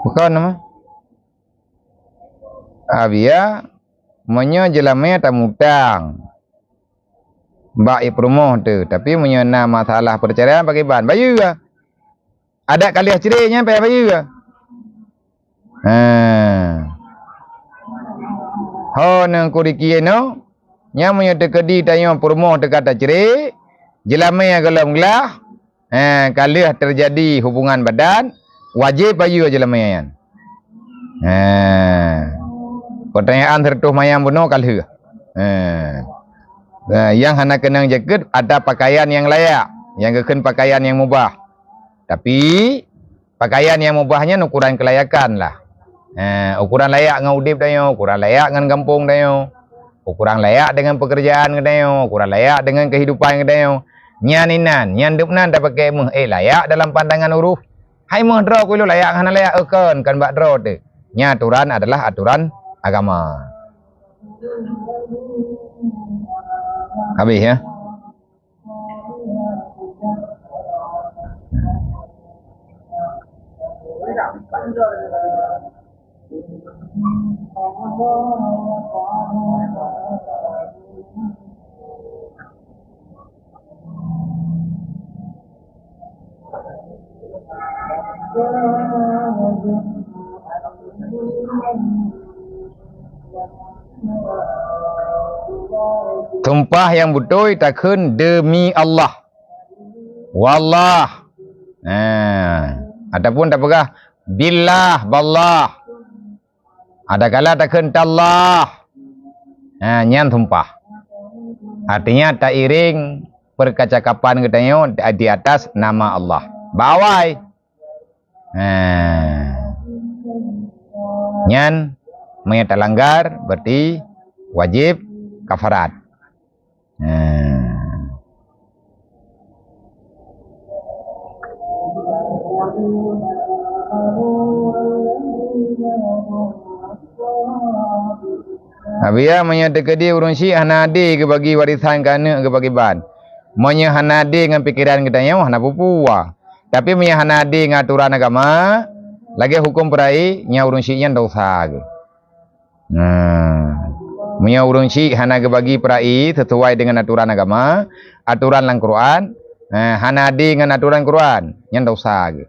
Bukan nama? Abia menyo jelame tamu tiang bak promo tu, tapi menyo na masalah perceraian pakai ban bayu ke? Ada kali cerainya pakai bayu ke? Ho nang kuriki no nya menyo tekedi tayo promo tekata cerai jelame galam gelah kalih terjadi hubungan badan wajib bayu jelame yan. Pertanyaan tertuh mayam bunuh kalih. Yang hendak kenang jaket ada pakaian yang layak, yang keken pakaian yang mubah. Tapi pakaian yang mubahnya ukuran kelayakan lah. Ukuran layak dengan udip dayo, ukuran layak dengan kampung dayo. kurang layak dengan pekerjaan kedai, kurang layak dengan kehidupan kedai. Nyan inan, nyan dupnan tak pakai meh layak dalam pandangan uruf. Hai meh dro kulo layak hana layak kan bak dro tu. Nya aturan adalah aturan agama. Habis ya. Tumpah yang betul takun demi Allah. Wallah. Ataupun tak pegah billah ballah. Ada kala takun tallah. Nyan tumpah. Artinya tak iring percakapan katanya di atas nama Allah. Bawai. Nyan menyata langgar berarti wajib kafarat. Habia menyata kedi urun si hanadi ke bagi warisan kana ke bagi ban. Monya hanadi dengan pikiran katanya hana pupua. Tapi menyata hanadi dengan aturan agama lagi hukum perai nya urun si nya dosa ke. Menyata urun si hana ke bagi perai sesuai dengan aturan agama, aturan lang Quran, hanadi dengan aturan Quran nya dosa ke.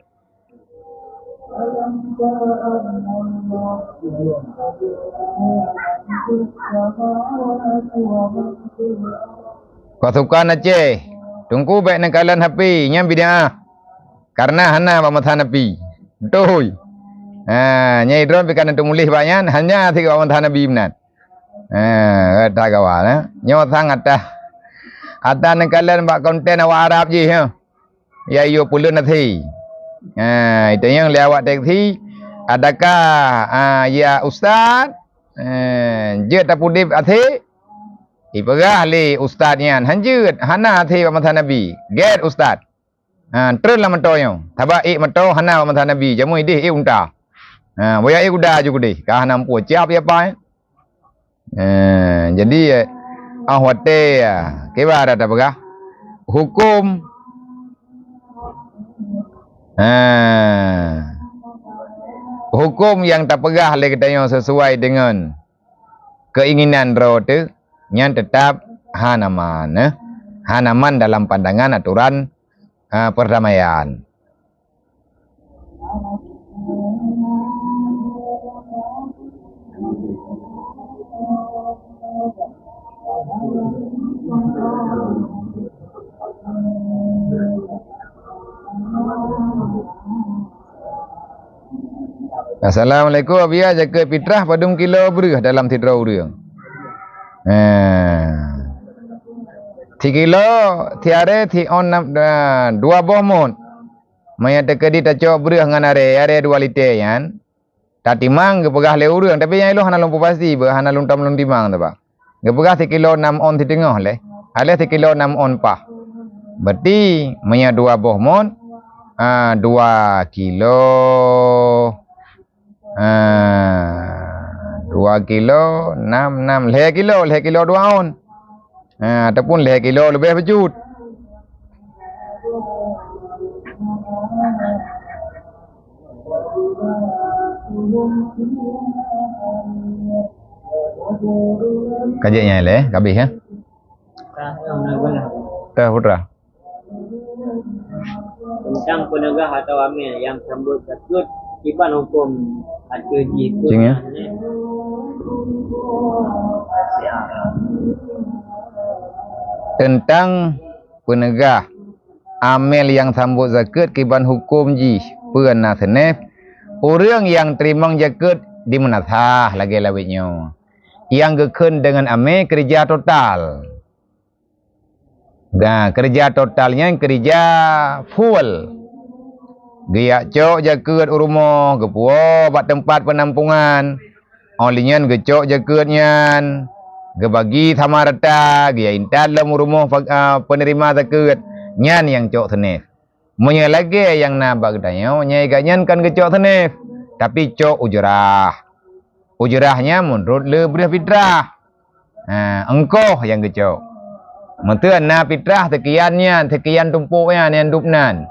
Kau suka Aceh, tunggu baik nakalan hapi nya bid'ah. Karena hana pamathan nabi. Betul. Nyai drone pikan untuk mulih banyak hanya tiga pamathan nabi benar. Kata kawan, nyawa sangat dah. Ada nakalan bak konten awak Arab je ya iyo 10 nathi. Itu yang lewat taksi. Adakah ya ustaz je tapudip athi ipegah li ustaz nyan hanjut hana athi pamathan nabi get ustaz terus lah matoyo tabai mato hana pamathan nabi jamu idih unta boya udah juga deh kah nampu ciap ya pa jadi ahwate kebara tapegah hukum hukum yang tak pegah le katanya sesuai dengan keinginan roh tu yang tetap hanaman hanaman dalam pandangan aturan perdamaian. Assalamualaikum abia jaga fitrah padum kilo berah dalam tidrau dia. 3 kilo tiare ti on 2 boh mon. Maya tekedi ta cok berah ngan are 2 liter yan. Ta timang ke pegah le urang tapi yang elo hana lumpu pasti be hana luntam lun timang ta ba. Ge pegah 3 kilo 6 on ti tengah le. Ale 3 kilo 6 on pah. Berarti maya 2 boh mon 2 kilo 2 kilo 6 leh kilo 2 on ataupun leh kilo lebih berjut. Kajiannya leh habis ya. Dah putra. Tentang penegah atau amil yang sambut takut iban hukum ada jikut tentang penegah amil yang sambut zakat kiban hukum ji pernah senef orang yang terima zakat di menasah lagi lawitnya yang geken dengan amil kerja total. Nah, kerja totalnya kerja full. Dia cok jaket rumah, gepuo buat tempat penampungan. Olinyan gecok jaketnya. gebagi thamarata gia intan dalam rumah penerima zakat nyan yang cok tenef monya lagi yang na bagdayo nyai ganyan kan gecok tenef tapi cok ujrahnya menurut lebih fitrah engkau yang gecok mentuan na fitrah tekiannya tekian tumpuknya yang dupnan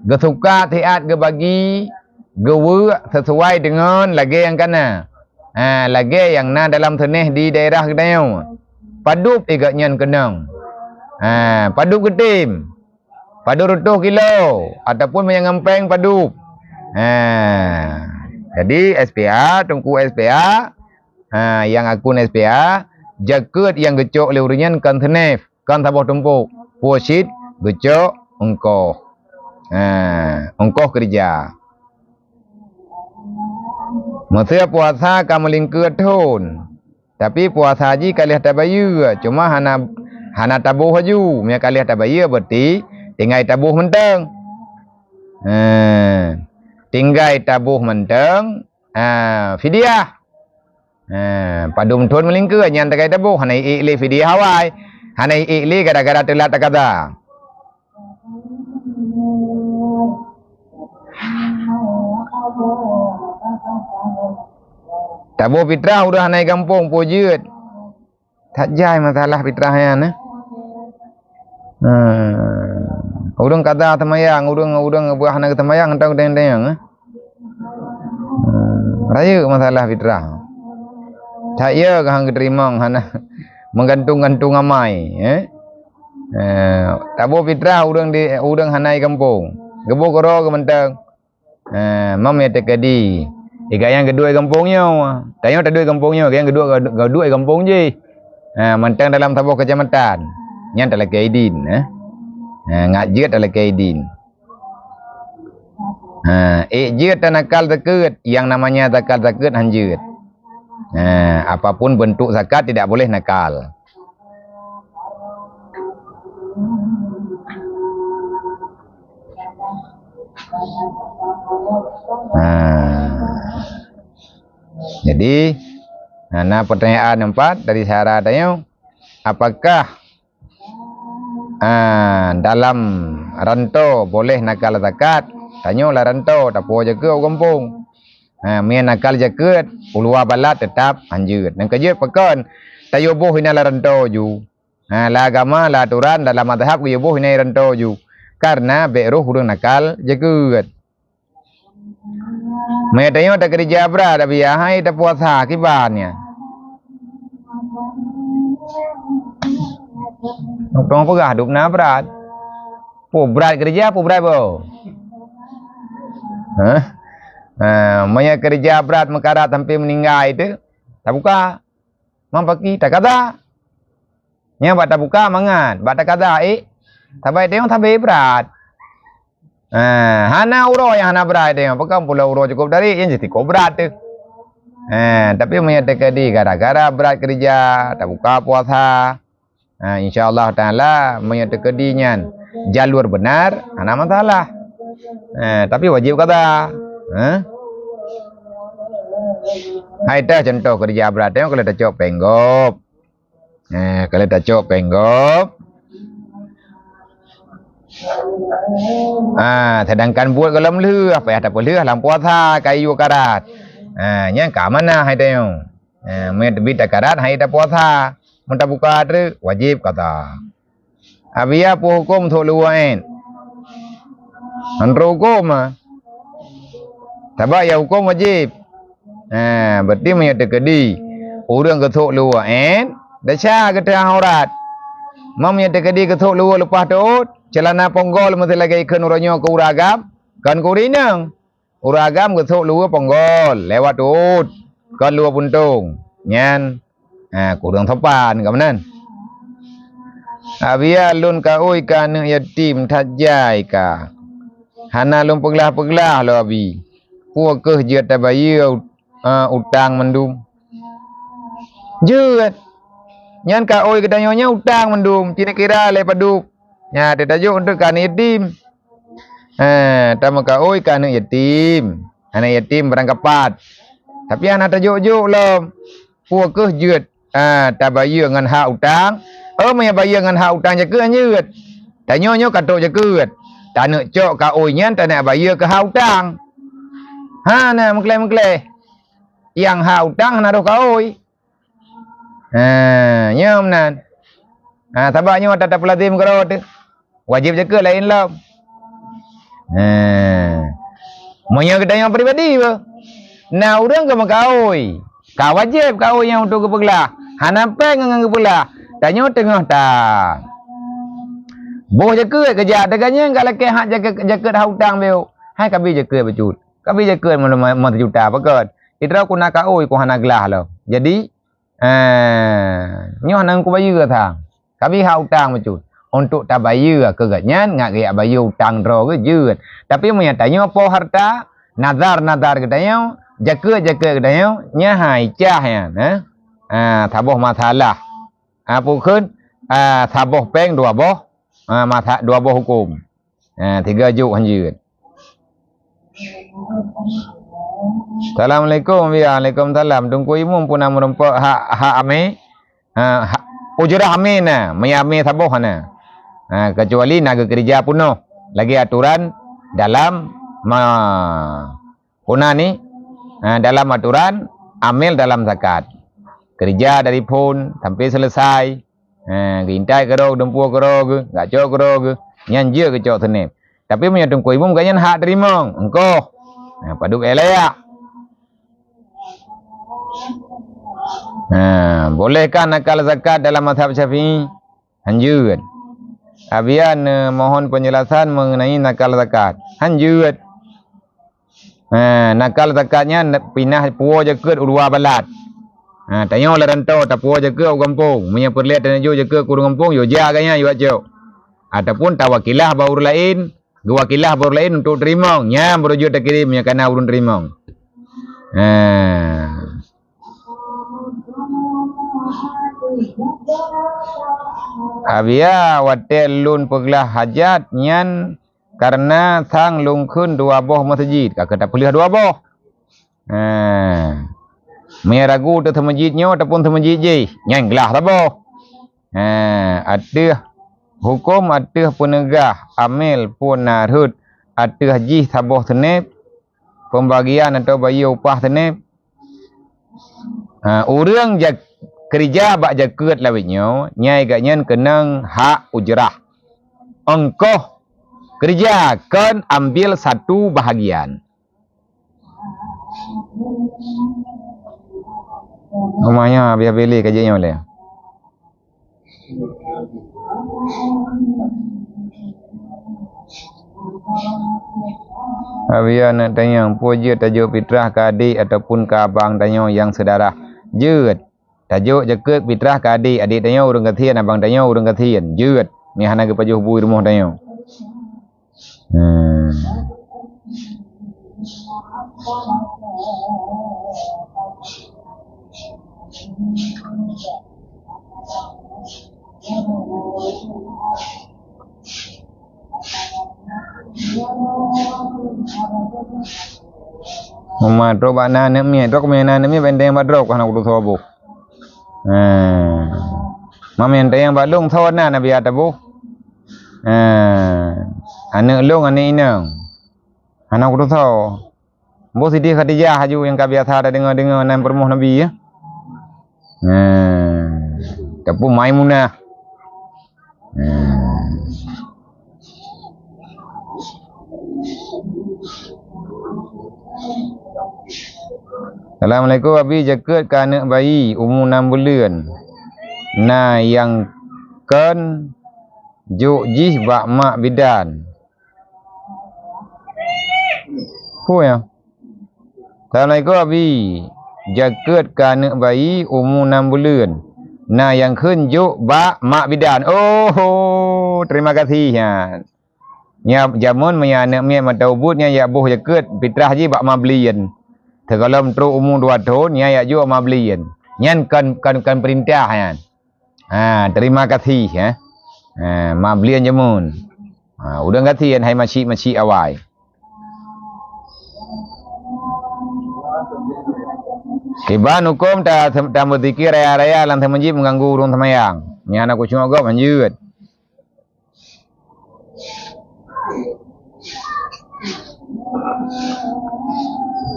gesuka tiat gebagi gewe sesuai dengan lagi yang kana lagi yang na dalam teneh di daerah kedayau padup igatnya kenang padup getim padu rutuh kilo ataupun menyangempeng padu. Jadi SPA, tungku SPA, yang akun SPA, jaket yang gecok leurian kan tenef, kan tabah tumpuk, puasit gecok engkau, engkau kerja. Masa puasa kamu lingkut tun, tapi puasa haji kalian tabayu, cuma hana tabuh haju, mereka kalian tabayu berarti tinggal tabuh menteng. Tinggal tabuh menteng. Fidyah. Padum tun melingkut nyan tinggal tabuh. Hanai ikli fidyah hawai. Hanai ikli gara-gara telat kata. Tabuh fitrah udah hanai kampung pujud. Tak jai masalah fitrahnya nah. Udang kata temayang, udang buah nak temayang entang dendeng. Raya masalah fitrah. Tak ya kang terima hana menggantung-gantung amai, tabu fitrah udang hanai kampung. Gebo koro ke mentang. Mam ya tekadi. Ika yang kedua kampungnya. Tanya tak dua kampungnya, yang kedua kampung je. Mentang dalam tabu kecamatan. Yang dalam kaidin, ngajit dalam kaidin. Ejit dan nakal zakat, yang namanya zakal zakat hanjit. Apapun bentuk zakat tidak boleh nakal. Jadi, pertanyaan 4 dari Sarah tanya, apakah dalam rantau boleh nakal zakat? Tanyalah rantau, tak apa jaga kampung. Main nakal zakat, ulua balat tetap anjur. Dan kerja pekan, tayoboh hina rantau ju. La agama, la aturan dalam madhab kuyoboh hina rantau ju. Karena beruh hurung nakal zakat. Main tanya tak kerja berat, tapi ya hai tak puasa akibatnya. Tong pegah hidup na berat. Berat kerja apa berat bo? Maya kerja berat mekarat sampai meninggal itu. Tak buka. Mampaki tak kata. Nya bat tak buka mangan. Bat tak kata tak baik tengok tak baik berat. Hana uro yang hana berat tengok. Pekan pula uro cukup dari yang jadi kau berat tu. Tapi maya tekadi gara-gara berat kerja, tak buka puasa. InsyaAllah ta'ala menyertekedinya jalur benar, ada masalah. Tapi wajib kata. Hai dah contoh kerja berat kalau dah cok penggop. Kalau dah cok penggop. Sedangkan buat kalau melih, apa ya tak boleh dalam puasa kayu karat. Nya ka mana hai tengok. Menyebut karat hai tak puasa. Mentah buka tu wajib kata. Abia pu hukum tu luain. Antara hukum tabak ya hukum wajib. Berarti menyertekedi. Orang ketuk luain. Dasar kata aurat. Mam menyertekedi ketuk luar lepas tu. Celana ponggol mesti lagi ikan uranyo ke uragam. Kan kurinang. Uragam ketuk luar ponggol. Lewat tu. Kan luar puntung. Nyan. Kurang sopan ke mana? Abia lun ka oi ka ne yatim tajai ka. Hana lun peglah lo abi. Puak ke je tabayu utang mendum. Jeut. Nyan ka oi kedanyonya utang mendum. Cina kira le padu. Nya te tajuk untuk kan yatim. Tama ka oi ka ne yatim. Anak yatim berangkapat. Tapi anak tajuk-juk lo. Puak ke jeut. ta bayar dengan hak hutang mai bayar dengan hak hutang je ke nyut ta nyo katok je ke ta nak cok ka oi nyan ta nak bayar ke hak hutang ha na mengkleh yang hak hutang na ro ka oi nyom nan tabaknya tak pelazim kalau tu wajib je ke lain lah monya kita yang pribadi ba nah urang ke makaoi ka wajib ka oi yang untuk kepelah hanapai ngang kepelah tanya tengah ta boh je ke kerja deganya enggak laki hak jaga hutang beu hai kabi je ke becut kabi je ke mau juta pakat itra ku nak ka oi ku hana gelah lo jadi nyo nang ku bayar thang kabi hak hutang becut untuk tak bayar kegatnya ngak gaya bayar hutang dro ke jut tapi mun tanya apa harta nazar ke tanya jaga ke tanya nya hai cah ya thaboh masalah pukun thaboh peng dua boh dua boh hukum 3 juk hanjut Assalamualaikum Waalaikumsalam tunggu imum pun merempak hak ame ujrah ame na mayame thaboh na kecuali naga kerja puno lagi aturan dalam puna ni dalam aturan amil dalam zakat kerja dari pun sampai selesai gintai kero dempu kero gak cok kero nyanje ke cok senep tapi menyatung kuimum ganyan hak terima engko paduk elaya bolehkah nakal zakat dalam mazhab Syafi'i hanjut Abian mohon penjelasan mengenai nakal zakat. Hanjut. Nakal zakatnya pinah puo jaket ulua balat. Tanya lah rantau tak puo jaket au kampung. Punya perlihat dan jo jaket kurung kampung yo jaganya yo ajo. Ataupun tawakilah baur lain, wakilah baur lain untuk terima. Nya berujuk tak kirimnya kana urun terima. Abia watel lun peglah hajat nyan karena sang lungkun dua boh masjid kakak tak pilih dua boh ragu tu masjidnya ataupun masjid je nyan gelah tak boh ada hukum ada penegah amil pun narhut ada haji saboh senep pembagian atau bayar upah senep orang jak kerja bak jaket lawitnya nyai gaknya kenang hak ujrah engkau kerja kan ambil satu bahagian namanya biar pilih kajiannya boleh Abia nak tanya puja tajuk fitrah ke adik ataupun ke abang tanya yang saudara jut tajuk jaket fitrah ke adik tanya urang katian abang tanya urang katian jut ni hana ke pajuh bui rumah tanya Mama drop ana nemnya drop mena nemnya bendeng badrop kana kudu thobu mama ente yang balung thona na biar tabu ane long ane inang ana kudu tho bo sidi Khadijah haju yang kabiasa ada dengar nan permuh nabi ya tapu Maimunah Assalamualaikum abi jaket ke anak bayi umur 6 bulan nah yang kan juk jih bak mak bidan ya Assalamualaikum abi jaket ke anak bayi umur 6 bulan nah yang kan juk bak mak bidan terima kasih ya nya jamun nya anak mia mataubutnya ya boh jaket fitrah ji bak mablian Terkalam tru umur 2 tahun ya juga ma beliin. Nyan kan perintah kan. Terima kasih ya. Ma beliin jamun. Udah kasihan hai maci awai. Iban hukum ta berzikir raya-raya lan masjid mengganggu urung semayang. Nyana ku cuma gop lanjut.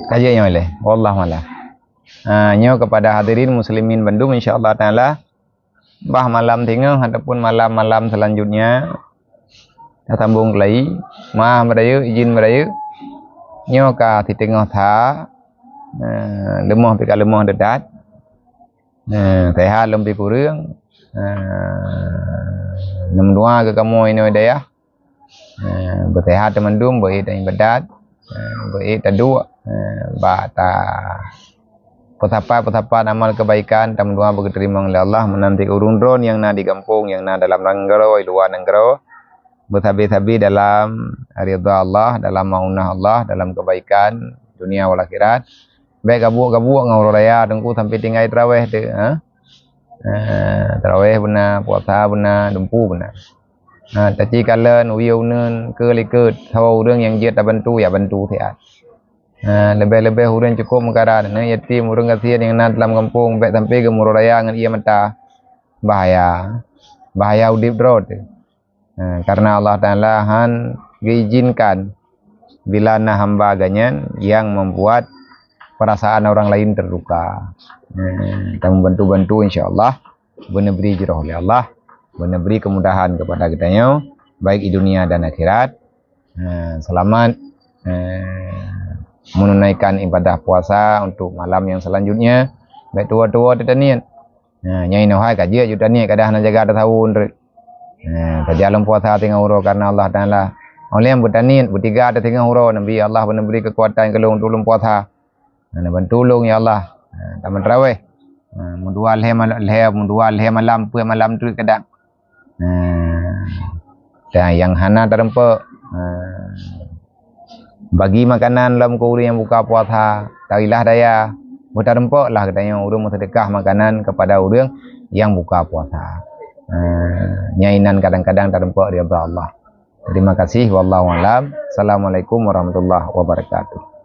Kajiannya boleh. Wallah malah. Nyo kepada hadirin muslimin Bandung insyaallah taala bah malam tengah ataupun malam-malam selanjutnya kita sambung lagi mah berayu izin berayu nyo ka di tengah tha lemah pika lemah dedat sehat lebih kurang nemdua ke kamu ini daya bersehat teman dum berit dan ibadat berit dua bata petapa amal kebaikan tam doa berterima oleh Allah menanti urun drone yang na di kampung yang na dalam negara luar negara bersabi-sabi dalam ridha Allah dalam maunah Allah dalam kebaikan dunia wal akhirat baik gabuk ngau raya dengku sampai tinggal tarawih tu tarawih benar puasa benar dempu benar tapi kalau uyau nun ke liket tahu orang yang dia tak bantu ya bantu tiat lebih-lebih orang cukup mengkaran yatim orang kasihan yang nak dalam kampung baik sampai ke murah raya dengan ia mata bahaya udip drod karena Allah Ta'ala diizinkan bila na hamba ganyan yang membuat perasaan orang lain terluka kita membantu-bantu insyaAllah benar beri jirah oleh Allah benar beri kemudahan kepada kitanya baik di dunia dan akhirat selamat menunaikan ibadah puasa untuk malam yang selanjutnya baik tua-tua tetanian nyai nohai kaji juga ni kadah nak jaga tahun kaji alam puasa tengah uro karena Allah Taala oleh yang bertanian bertiga ada tengah uro Nabi Allah beri kekuatan kelung tulung puasa bantu tulung ya Allah taman tarawih mundual he malam pu malam tu kadang dan yang hana terempa bagi makanan dalam kuri yang buka puasa tarilah daya buta rempok lah katanya urang sedekah makanan kepada orang yang buka puasa nyainan kadang-kadang tak rempok dia Allah. Terima kasih wallahu alam. Assalamualaikum warahmatullahi wabarakatuh.